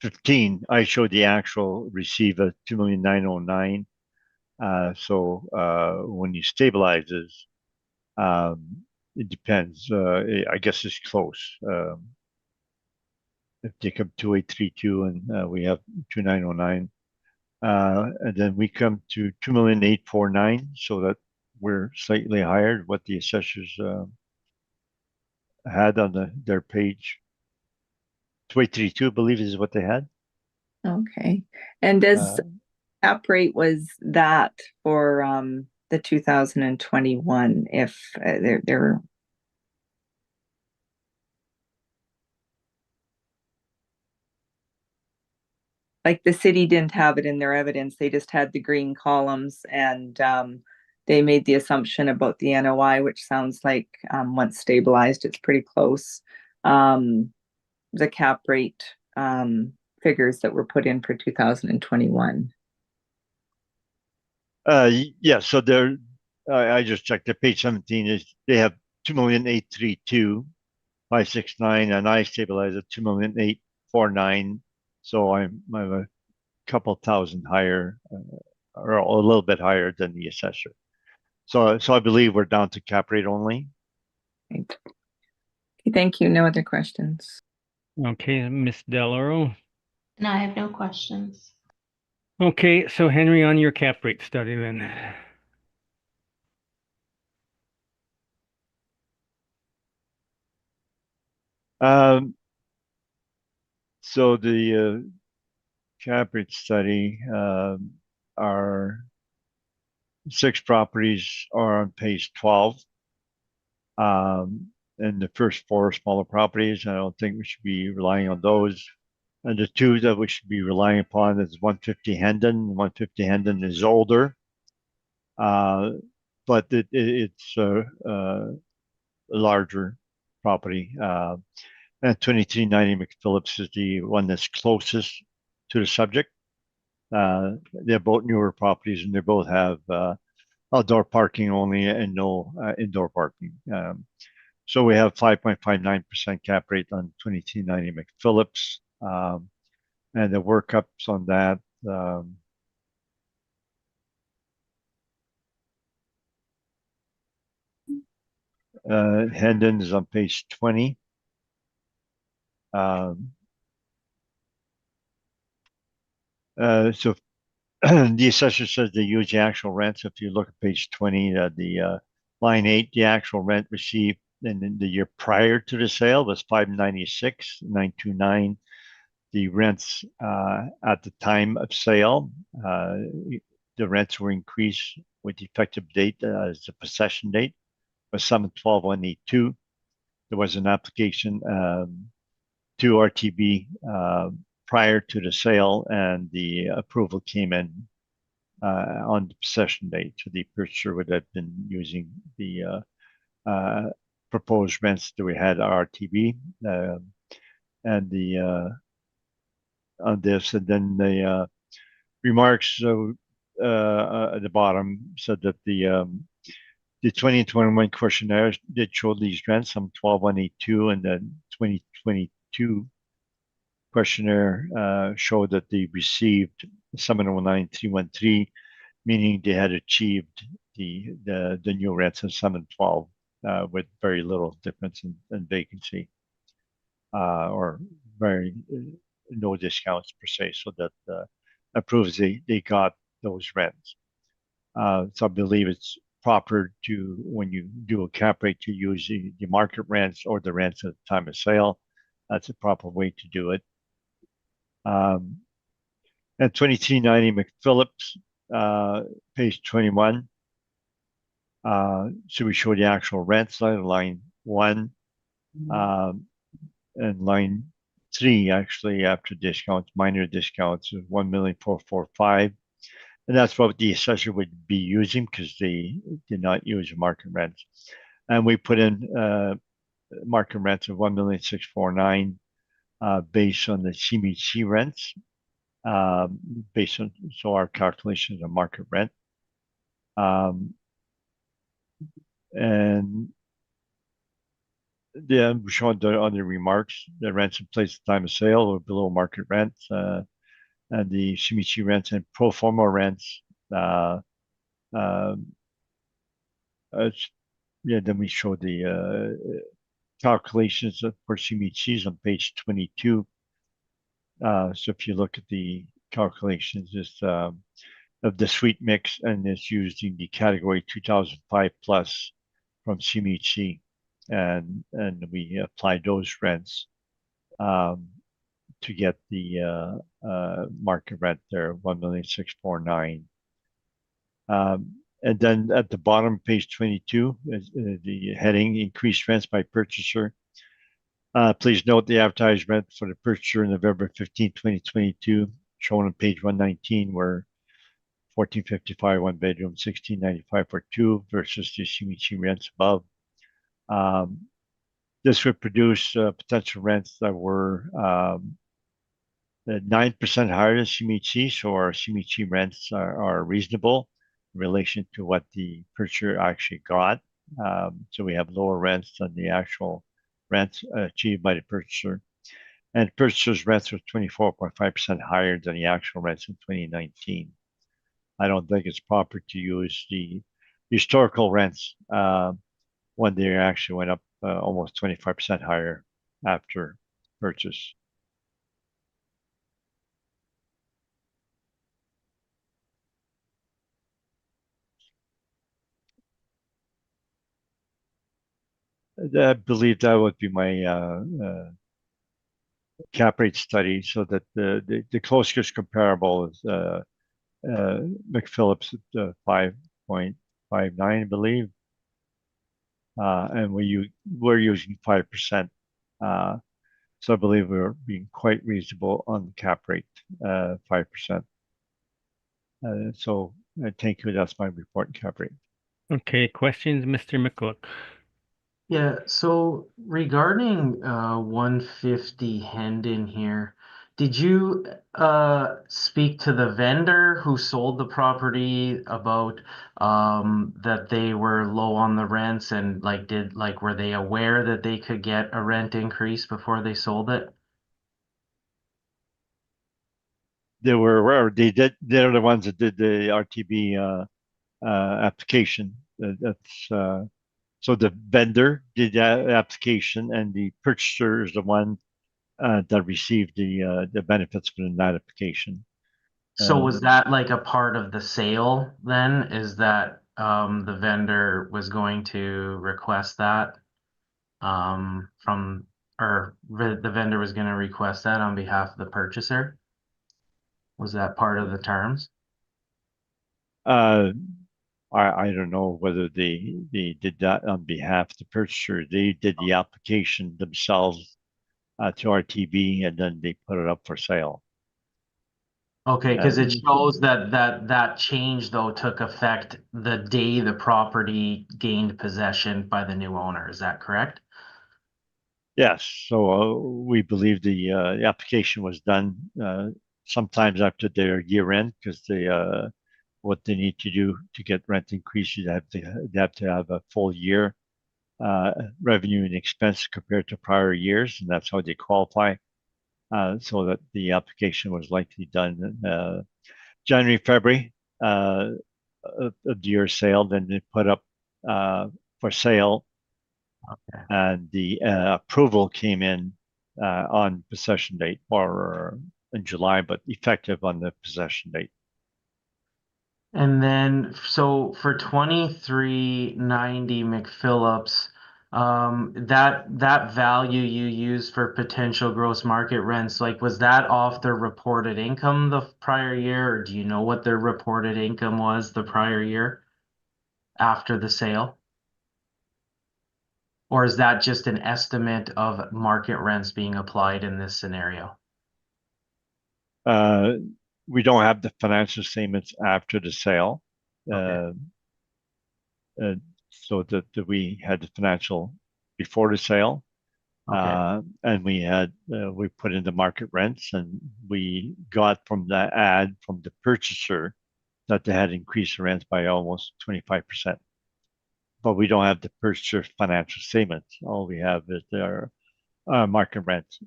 15, I showed the actual receive at 2,909,000. So when you stabilizes, it depends. I guess it's close. If they come 2832 and we have 2909, and then we come to 2,849,000, so that we're slightly higher what the assessors had on their page. 2832, I believe, is what they had. Okay. And does cap rate was that for the 2021 if they're like the city didn't have it in their evidence, they just had the green columns, and they made the assumption about the NOI, which sounds like once stabilized, it's pretty close. the cap rate figures that were put in for 2021. Yeah, so there, I just checked at page 17 is they have 2,832,569 and I stabilize at 2,849. So I'm a couple thousand higher or a little bit higher than the assessor. So I believe we're down to cap rate only. Right. Okay, thank you. No other questions. Okay, Ms. Deloro. And I have no questions. Okay, so Henry, on your cap rate study then. So the cap rate study, our 6 properties are on page 12. And the first 4 smaller properties, I don't think we should be relying on those. And the 2 that we should be relying upon is 150 Hendon. 150 Hendon is older, but it's a larger property. And 2390 McPhillips is the one that's closest to the subject. They're both newer properties, and they both have outdoor parking only and no indoor parking. So we have 5.59% cap rate on 2390 McPhillips. And the workups on that, Hendon is on page 20. So the assessor says they use the actual rents. If you look at page 20, the line 8, the actual rent received in the year prior to the sale was $596,929. The rents at the time of sale, the rents were increased with the effective date as the possession date was 7/12/182. There was an application to RTB prior to the sale, and the approval came in on the possession date. So the purchaser would have been using the proposed rents that we had at RTB and the on this, and then the remarks at the bottom said that the 2021 questionnaire did show these rents, some 12/182, and then 2022 questionnaire showed that they received 709,313, meaning they had achieved the new rents of 712 with very little difference in vacancy or very no discounts per se. So that proves they got those rents. So I believe it's proper to, when you do a cap rate, to use the market rents or the rents at the time of sale. That's a proper way to do it. And 2390 McPhillips, page 21. So we show the actual rents line 1, and line 3 actually after discounts, minor discounts of 1,445,000. And that's what the assessor would be using because they did not use market rents. And we put in market rents of 1,649,000 based on the CMHC rents, based on, so our calculations of market rent. And yeah, we showed on the remarks, the rents in place at the time of sale were below market rents, and the CMHC rents and pro forma rents. Yeah, then we show the calculations for CMHCs on page 22. So if you look at the calculations, it's of the suite mix, and it's using the category 2005 plus from CMHC, and we apply those rents to get the market rent there, 1,649,000. And then at the bottom, page 22, is the heading, increased rents by purchaser. Please note the advertised rent for the purchaser in November 15, 2022, shown on page 119, were $1,455 one bedroom, $1,695 for 2 versus the CMHC rents above. This would produce potential rents that were 9% higher than CMHC, so our CMHC rents are reasonable in relation to what the purchaser actually got. So we have lower rents than the actual rents achieved by the purchaser. And purchaser's rents were 24.5% higher than the actual rents in 2019. I don't think it's proper to use the historical rents when they actually went up almost 25% higher after purchase. I believe that would be my cap rate study, so that the closest comparable is McPhillips at 5.59, I believe, and we're using 5%. So I believe we're being quite reasonable on the cap rate, 5%. So thank you. That's my report on cap rate. Okay, questions, Mr. McCook? Yeah, so regarding 150 Hendon here, did you speak to the vendor who sold the property about that they were low on the rents, and were they aware that they could get a rent increase before they sold it? They were aware. They're the ones that did the RTB application. So the vendor did that application, and the purchaser is the one that received the benefits from that application. So was that like a part of the sale then? Is that the vendor was going to request that from, or the vendor was going to request that on behalf of the purchaser? Was that part of the terms? I don't know whether they did that on behalf of the purchaser. They did the application themselves to RTB, and then they put it up for sale. Okay, because it shows that change though took effect the day the property gained possession by the new owner. Is that correct? Yes, so we believe the application was done sometimes after their year end, because what they need to do to get rent increases, they have to have a full year revenue and expense compared to prior years, and that's how they qualify. So that the application was likely done January, February of the year sale. Then they put up for sale, Okay. and the approval came in on possession date, or in July, but effective on the possession date. And then, so for 2390 McPhillips, that value you used for potential gross market rents, like was that off their reported income the prior year, or do you know what their reported income was the prior year after the sale? Or is that just an estimate of market rents being applied in this scenario? We don't have the financial statements after the sale. Okay. So that we had the financial before the sale. Okay. And we put in the market rents, and we got from the ad from the purchaser that they had increased the rents by almost 25%. But we don't have the purchaser financial statements. All we have is their market rents.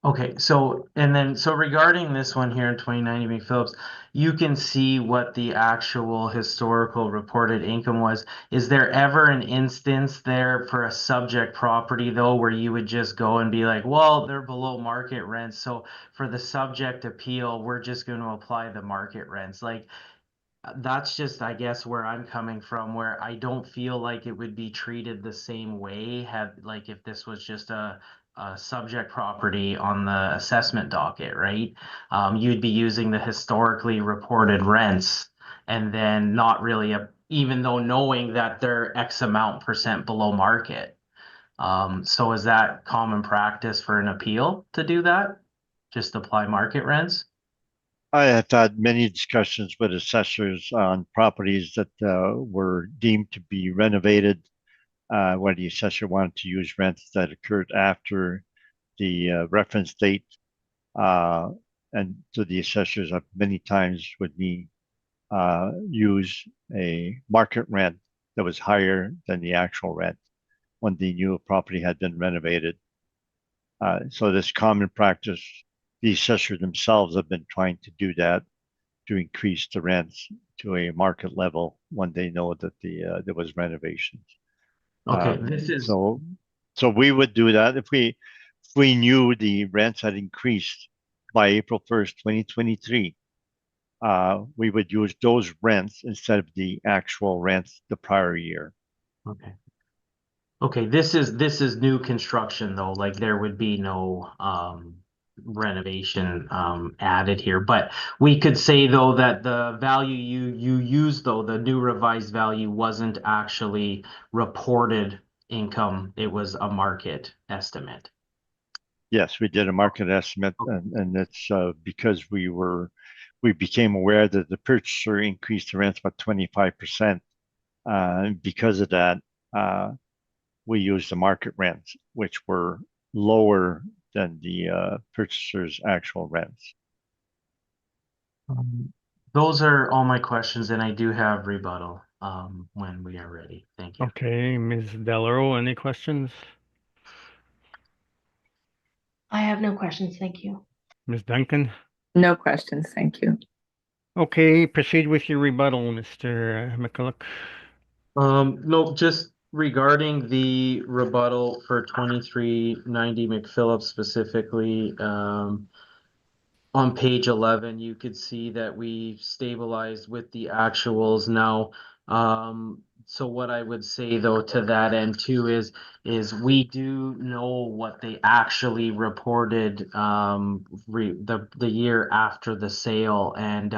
Okay, so regarding this one here in 2090 McPhillips, you can see what the actual historical reported income was. Is there ever an instance there for a subject property though where you would just go and be like, well, they're below market rents, so for the subject appeal, we're just going to apply the market rents? Like that's just, I guess, where I'm coming from, where I don't feel like it would be treated the same way if this was just a subject property on the assessment docket, right? You'd be using the historically reported rents and then not really even though knowing that they're X amount percent below market. So is that common practice for an appeal to do that? Just apply market rents? I have had many discussions with assessors on properties that were deemed to be renovated where the assessor wanted to use rents that occurred after the reference date. And so the assessors many times would use a market rent that was higher than the actual rent when the new property had been renovated. So this common practice, the assessors themselves have been trying to do that to increase the rents to a market level when they know that there was renovations. Okay, this is So we would do that if we knew the rents had increased by April 1st, 2023. We would use those rents instead of the actual rents the prior year. okay. Okay, this is new construction though, like there would be no renovation added here. But we could say though that the value you used though, the new revised value wasn't actually reported income, it was a market estimate. Yes, we did a market estimate, and it's because we became aware that the purchaser increased the rents by 25%. And because of that, we used the market rents, which were lower than the purchaser's actual rents. Those are all my questions, and I do have rebuttal when we are ready. Thank you. Okay, Ms. Delaro, any questions? I have no questions, thank you. Ms. Duncan? No questions, thank you. Okay, proceed with your rebuttal, Mr. McCulloch. No, just regarding the rebuttal for 2390 McPhillips specifically, on page 11, you could see that we stabilized with the actuals now. So what I would say though to that end too is we do know what they actually reported the year after the sale, and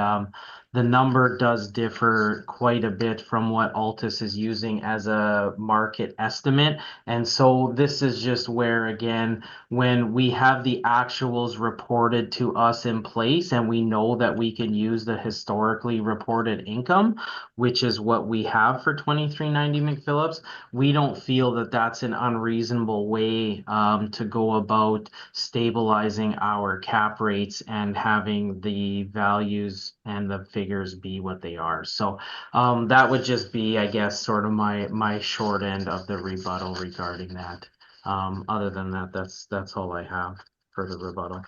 the number does differ quite a bit from what Altus is using as a market estimate. And so this is just where, again, when we have the actuals reported to us in place and we know that we can use the historically reported income, which is what we have for 2390 McPhillips, we don't feel that that's an unreasonable way to go about stabilizing our cap rates and having the values and the figures be what they are. So that would just be, I guess, sort of my short end of the rebuttal regarding that. Other than that, that's all I have for the rebuttal.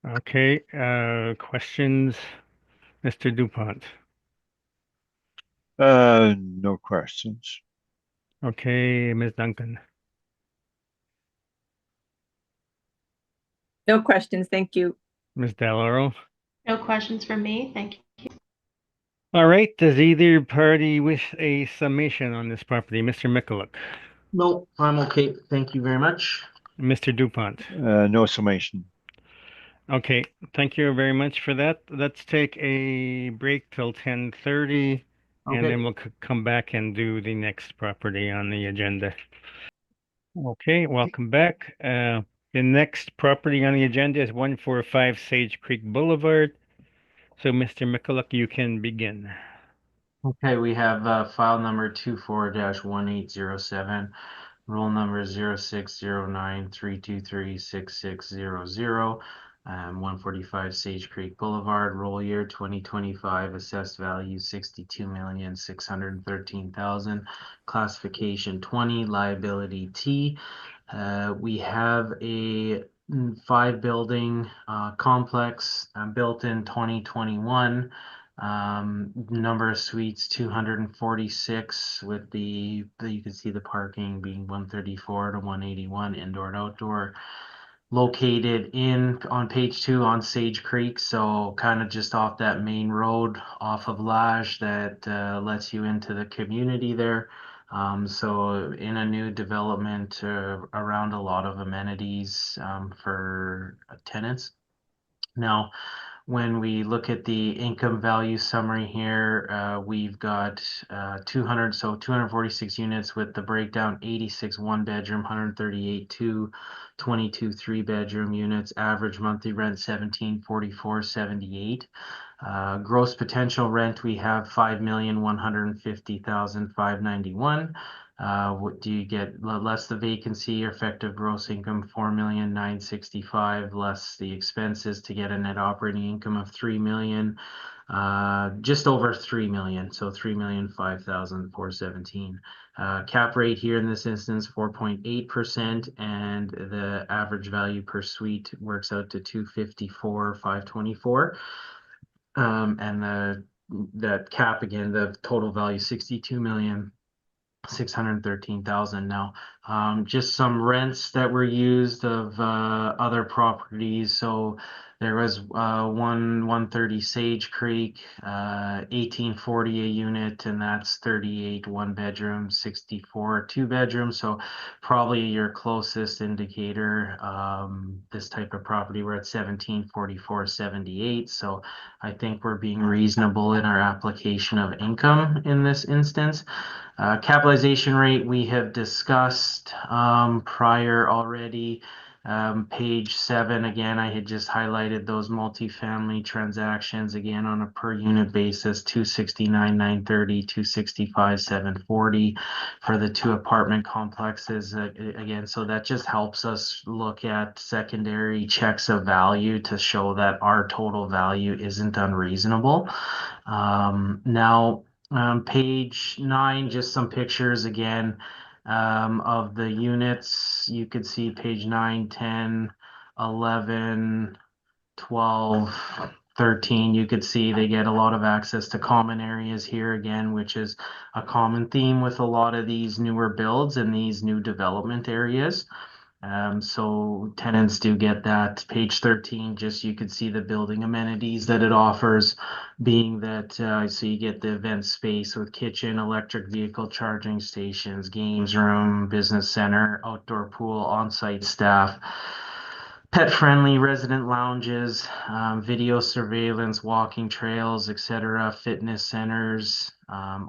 Okay, questions, Mr. DuPont? No questions. Okay, Ms. Duncan? No questions, thank you. Ms. Delaro? No questions from me, thank you. All right, does either party wish a summation on this property? Mr. McCulloch? No, I'm okay. Thank you very much. Mr. DuPont? No summation. Okay, thank you very much for that. Let's take a break till 10:30, and then we'll come back and do the next property on the agenda. Okay, welcome back. The next property on the agenda is 145 Sage Creek Boulevard. So, Mr. McCulloch, you can begin. Okay, we have file number 24-1807, roll number 0609-323-6600, 145 Sage Creek Boulevard, roll year 2025, assessed value 62,613,000, classification 20, liability T. We have a 5-building complex built in 2021. Number of suites 246, with you can see the parking being 134 to 181, indoor and outdoor. Located on page 2 on Sage Creek, so kind of just off that main road off of Lage that lets you into the community there. So in a new development around a lot of amenities for tenants. Now, when we look at the income value summary here, we've got 246 units with the breakdown: 86 1-bedroom, 138 2, 22 3-bedroom units, average monthly rent $1,744.78. Gross potential rent, we have $5,150,591. What do you get? Less the vacancy or effective gross income, 4,965,000, less the expenses to get a net operating income of 3 million, just over 3 million, so 3,005,417. Cap rate here in this instance, 4.8%, and the average value per suite works out to 254,524. And the cap again, the total value 62,613,000. Now, just some rents that were used of other properties. So there was 130 Sage Creek, 1840 a unit, and that's 38 one bedroom, 64 two bedroom. So probably your closest indicator, this type of property, we're at 1744.78. So I think we're being reasonable in our application of income in this instance. Capitalization rate we have discussed prior already. Page 7, again, I had just highlighted those multifamily transactions again on a per unit basis, 269,930, 265,740 for the 2 apartment complexes. Again, so that just helps us look at secondary checks of value to show that our total value isn't unreasonable. Now, page 9, just some pictures again of the units. You could see page 9, 10, 11, 12, 13. You could see they get a lot of access to common areas here again, which is a common theme with a lot of these newer builds and these new development areas. So tenants do get that. Page 13, just you could see the building amenities that it offers, being that so you get the event space with kitchen, electric vehicle charging stations, games room, business center, outdoor pool, on-site staff, pet-friendly resident lounges, video surveillance, walking trails, etc., fitness centers,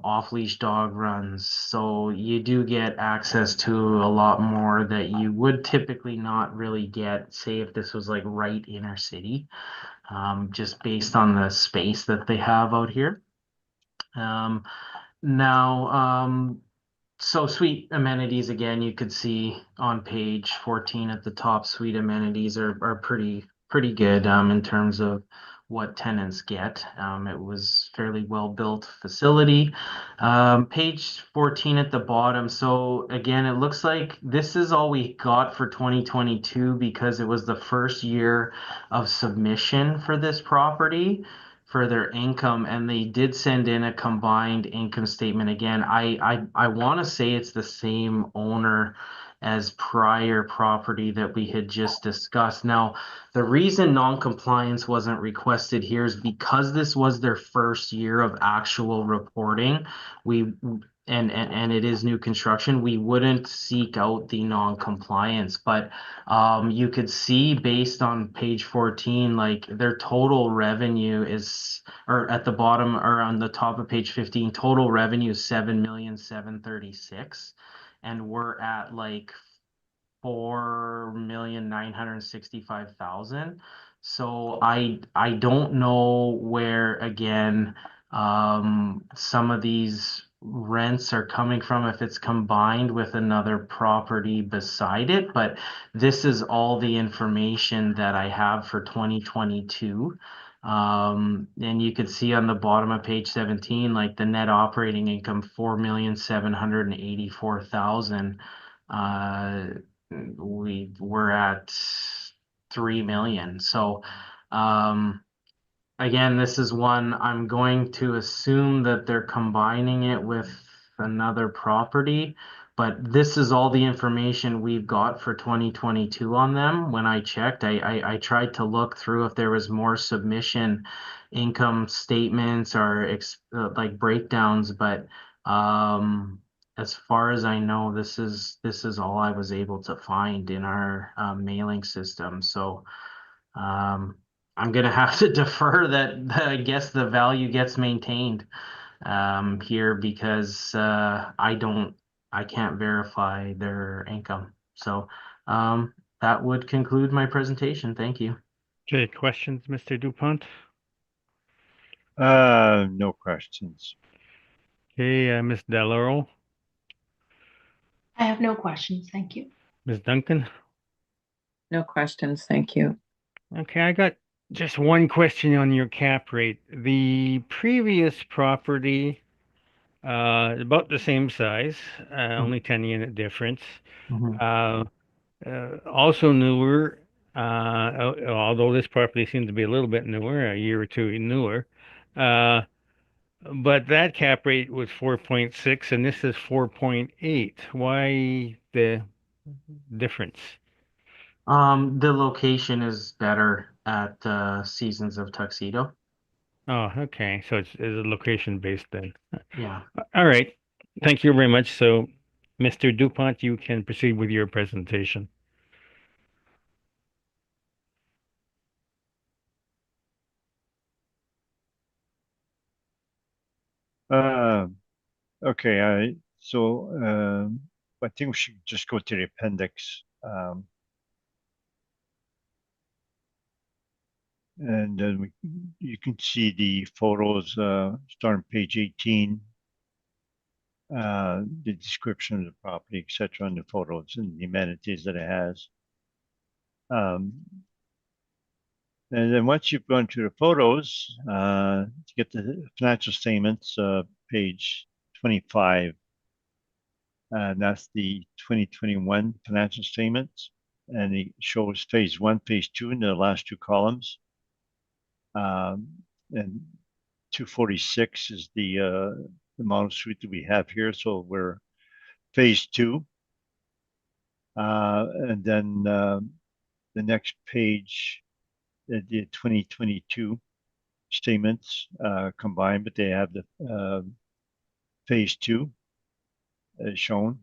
off-leash dog runs. So you do get access to a lot more that you would typically not really get, say, if this was like right inner city, just based on the space that they have out here. Now, so suite amenities, again, you could see on page 14 at the top, suite amenities are pretty good in terms of what tenants get. It was fairly well-built facility. Page 14 at the bottom. So again, it looks like this is all we got for 2022 because it was the first year of submission for this property for their income, and they did send in a combined income statement. Again, I want to say it's the same owner as prior property that we had just discussed. Now, the reason non-compliance wasn't requested here is because this was their first year of actual reporting. And it is new construction, we wouldn't seek out the non-compliance, but you could see based on page 14, like their total revenue is, or at the bottom or on the top of page 15, total revenue is 7,736,000, and we're at like 4,965,000. So I don't know where again some of these rents are coming from if it's combined with another property beside it, but this is all the information that I have for 2022. And you could see on the bottom of page 17, like the net operating income, 4,784,000. We were at 3 million. So again, this is one I'm going to assume that they're combining it with another property, but this is all the information we've got for 2022 on them. When I checked, I tried to look through if there was more submission income statements or like breakdowns, but as far as I know, this is all I was able to find in our mailing system. So I'm gonna have to defer that I guess the value gets maintained here because I can't verify their income. So that would conclude my presentation. Thank you. Okay, questions, Mr. Dupont? No questions. Okay, Ms. Delaro. I have no questions. Thank you. Ms. Duncan? No questions, thank you. Okay, I got just one question on your cap rate. The previous property, about the same size, only 10 unit difference. Mhm. Also newer, although this property seems to be a little bit newer, a year or two newer. Uh, but that cap rate was 4.6 and this is 4.8. Why the difference? The location is better at Seasons of Tuxedo. Oh, okay. So it's a location based then. Yeah. All right. Thank you very much. So, Mr. DuPont, you can proceed with your presentation. Uh, okay, I think we should just go to the appendix. And then you can see the photos, starting page 18, the description of the property, etc., and the photos and the amenities that it has. And then once you've gone through the photos, to get the financial statements, page 25, and that's the 2021 financial statements. And it shows phase one, phase two in the last two columns. And 246 is the model suite that we have here. So we're phase two. And then the next page, the 2022 statements combined, but they have the phase two as shown.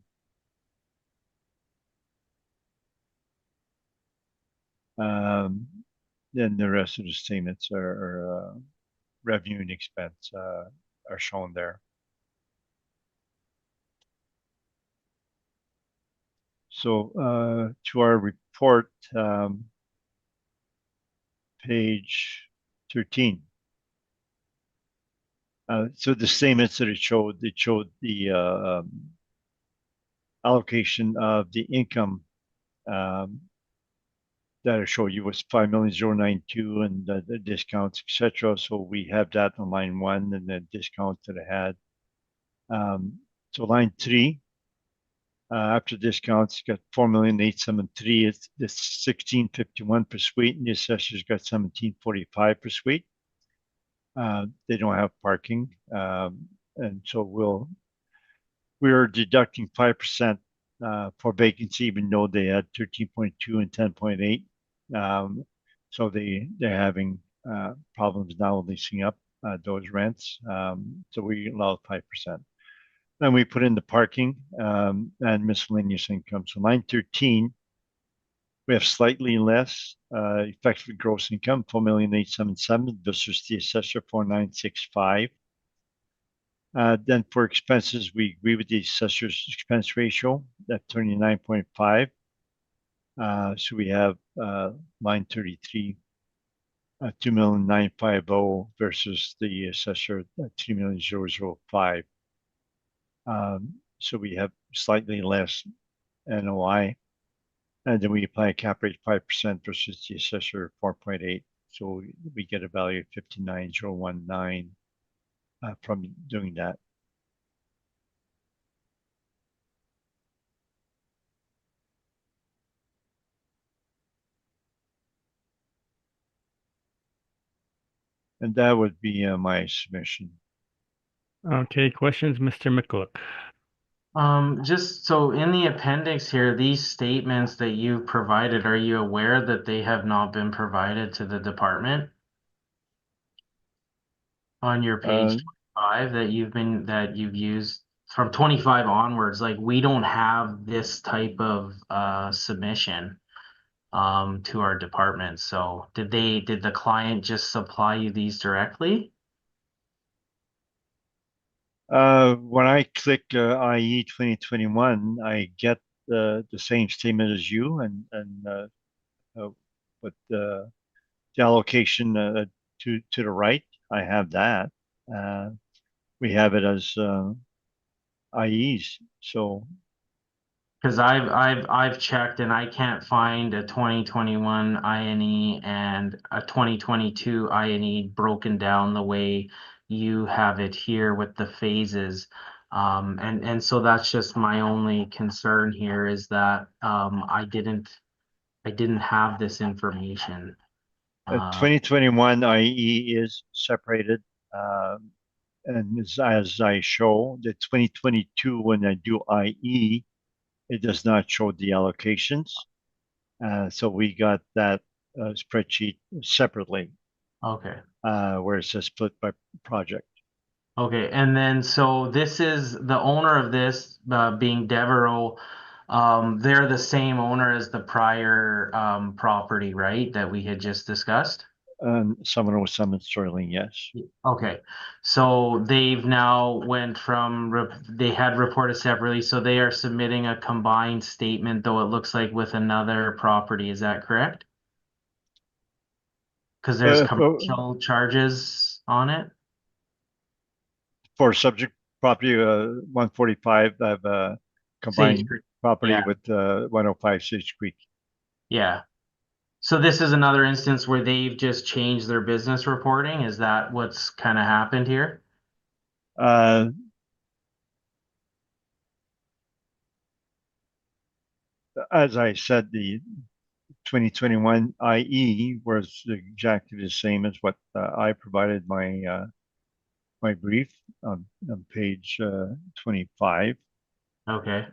Then the rest of the statements are revenue and expense are shown there. So to our report, page 13. So the statements that it showed the allocation of the income that I showed you was 5,092,092 and the discounts, etc. So we have that on line one and the discounts that I had. So line three, after discounts, got 4,873,000. It's 1,651 per suite, and the assessor's got 1,745 per suite. They don't have parking, and so we're deducting 5% for vacancy, even though they had 13.2 and 10.8. So they're having problems now leasing up those rents. So we allow 5%. Then we put in the parking and miscellaneous income. So line 13, we have slightly less effective gross income, 4,877,000 versus the assessor 4,965. Then for expenses, we agree with the assessor's expense ratio at 29.5. So we have line 33, 2,950,000 versus the assessor at 3,005. So we have slightly less NOI. And then we apply a cap rate 5% versus the assessor 4.8. So we get a value of 59,019 from doing that. And that would be my submission. Okay, questions, Mr. McCulloch? Just so in the appendix here, these statements that you've provided, are you aware that they have not been provided to the department? On your page 25 that you've used from 25 onwards, like we don't have this type of submission to our department. So did the client just supply you these directly? When I click IE 2021, I get the same statement as you, but the allocation to the right, I have that. We have it as IEs. So Because I've checked and I can't find a 2021 INE and a 2022 INE broken down the way you have it here with the phases. And so that's just my only concern here is that I didn't have this information. 2021 IE is separated. And as I show, the 2022, when I do IE, it does not show the allocations. So we got that spreadsheet separately, Okay. where it says split by project. Okay, and then so this is the owner of this being Devereaux. They're the same owner as the prior property, right? That we had just discussed. Someone with Summit Sterling, yes. Okay, so they've now went from they had reported separately, so they are submitting a combined statement, though it looks like with another property. Is that correct? Because there's commercial charges on it. For subject property 145, I have a combined Creek. property Yeah. with 105 Sage Creek. Yeah. So this is another instance where they've just changed their business reporting. Is that what's kind of happened here? As I said, the 2021 IE was exactly the same as what I provided my brief on page 25. Okay.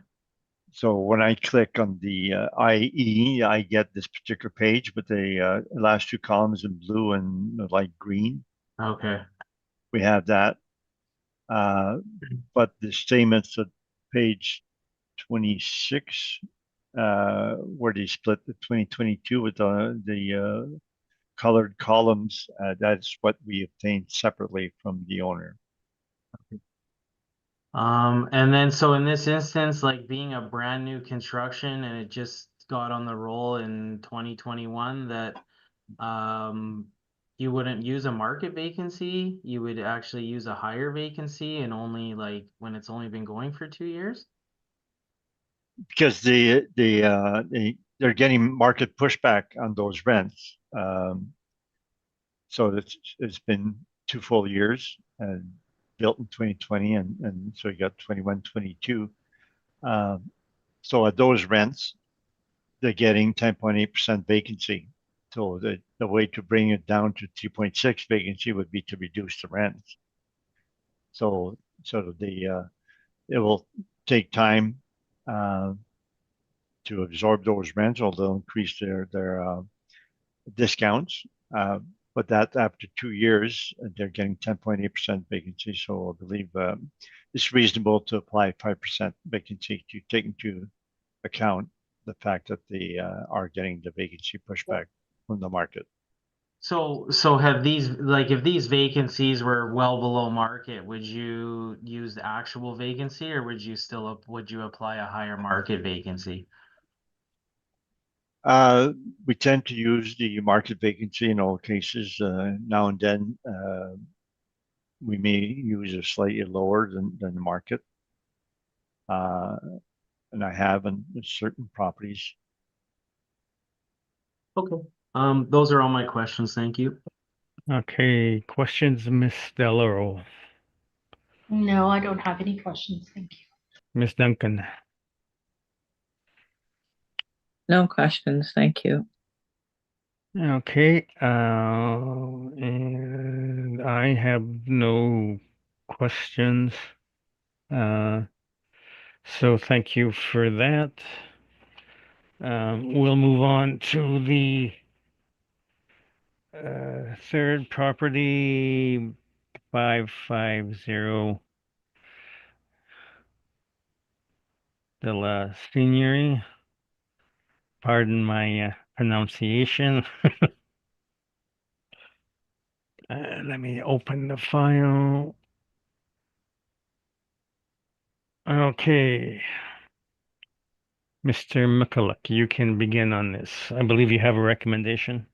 So when I click on the IE, I get this particular page with the last two columns in blue and light green. Okay. We have that. But the statements at page 26, where they split the 2022 with the colored columns, that's what we obtained separately from the owner. And then so in this instance, like being a brand new construction and it just got on the roll in 2021 that you wouldn't use a market vacancy, you would actually use a higher vacancy and only like when it's only been going for 2 years? Because they're getting market pushback on those rents. So it's been 2 full years and built in 2020 and so you got 21, 22. So at those rents, they're getting 10.8% vacancy. So the way to bring it down to 3.6 vacancy would be to reduce the rents. So sort of it will take time to absorb those rents, or they'll increase their discounts. But that after 2 years, they're getting 10.8% vacancy. So I believe it's reasonable to apply 5% vacancy to take into account the fact that they are getting the vacancy pushback from the market. So have these, like, if these vacancies were well below market, would you use the actual vacancy or would you still, would you apply a higher market vacancy? We tend to use the market vacancy in all cases. Now and then, we may use a slightly lower than the market. And I have in certain properties. Okay. Those are all my questions. Thank you. Okay, questions, Miss Delaro, No, I don't have any questions. Thank you. Miss Duncan. No questions, thank you. Okay, and I have no questions. So thank you for that. We'll move on to the third property, 550 de la Seigneurie. Pardon my pronunciation. Let me open the file. Okay. Mr. McCulloch, you can begin on this. I believe you have a recommendation.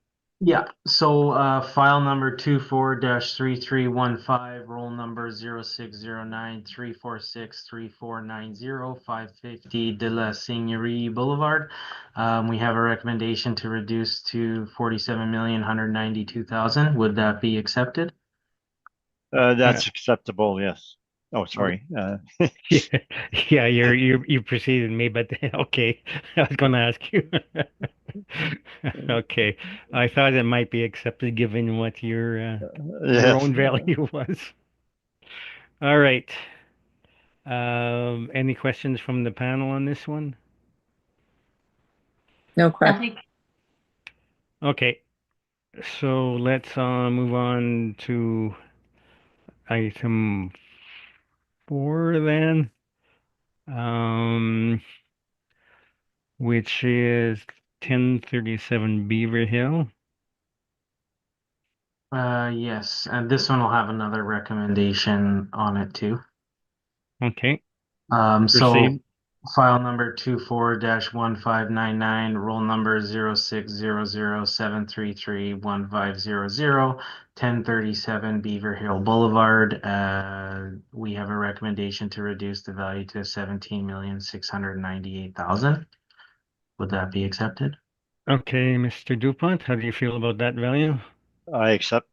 Yeah, so file number 24-3315, roll number 0609-346-3490, 550 de la Boulevard. We have a recommendation to reduce to 47,192,000. Would that be accepted? That's acceptable, yes. Oh, sorry. Yeah, yeah, you preceded me, but okay. I was going to ask you. Okay, I thought it might be accepted given what your Yes. own value was. All right. Any questions from the panel on this one? No question. Nothing. Okay, so let's move on to item 4 then, which is 1037 Beaver Hill. Yes, and this one will have another recommendation on it too. Okay, So proceed. file number 24-1599, roll number 0600733150, 1037 Beaver Hill Boulevard. We have a recommendation to reduce the value to 17,698,000. Would that be accepted? Okay, Mr. DuPont, how do you feel about that value? I accept.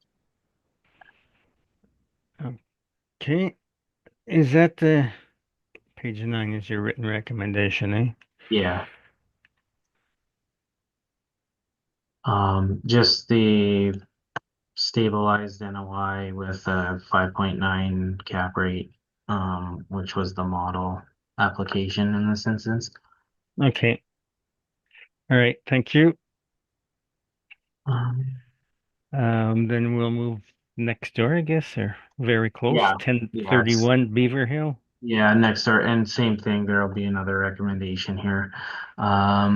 Okay, is that the page 9 is your written recommendation, eh? Yeah. Just the stabilized NOI with a 5.9 cap rate, which was the model application in this instance. Okay. All right, thank you. Um, Then we'll move next door, I guess, or very close. yeah, 1031 Beaver Hill. yeah, next door, and same thing, there'll be another recommendation here. File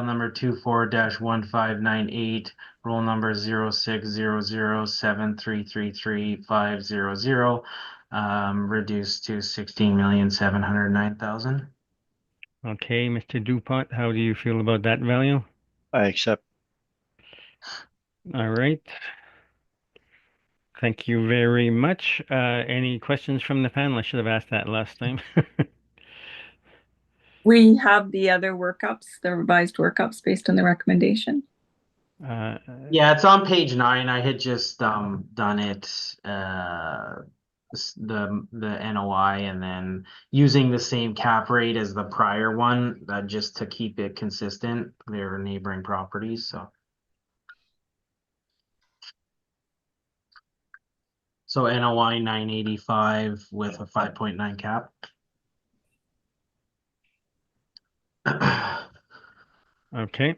number 24-1598, roll number 060073333500, reduced to 16,709,000. Okay, Mr. DuPont, how do you feel about that value? I accept. All right. Thank you very much. Any questions from the panel? I should have asked that last time. We have the other workups, the revised workups based on the recommendation. Uh, Yeah, it's on page 9. I had just done it the NOI and then using the same cap rate as the prior one, just to keep it consistent. They're neighboring properties, so NOI 985 with a 5.9 cap. okay.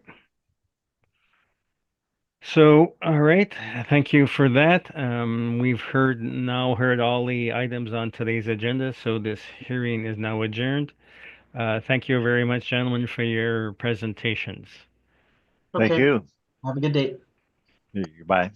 So, all right. Thank you for that. We've now heard all the items on today's agenda, so this hearing is now adjourned. Thank you very much, gentlemen, for your presentations. Thank Okay, you. have a good day. Goodbye.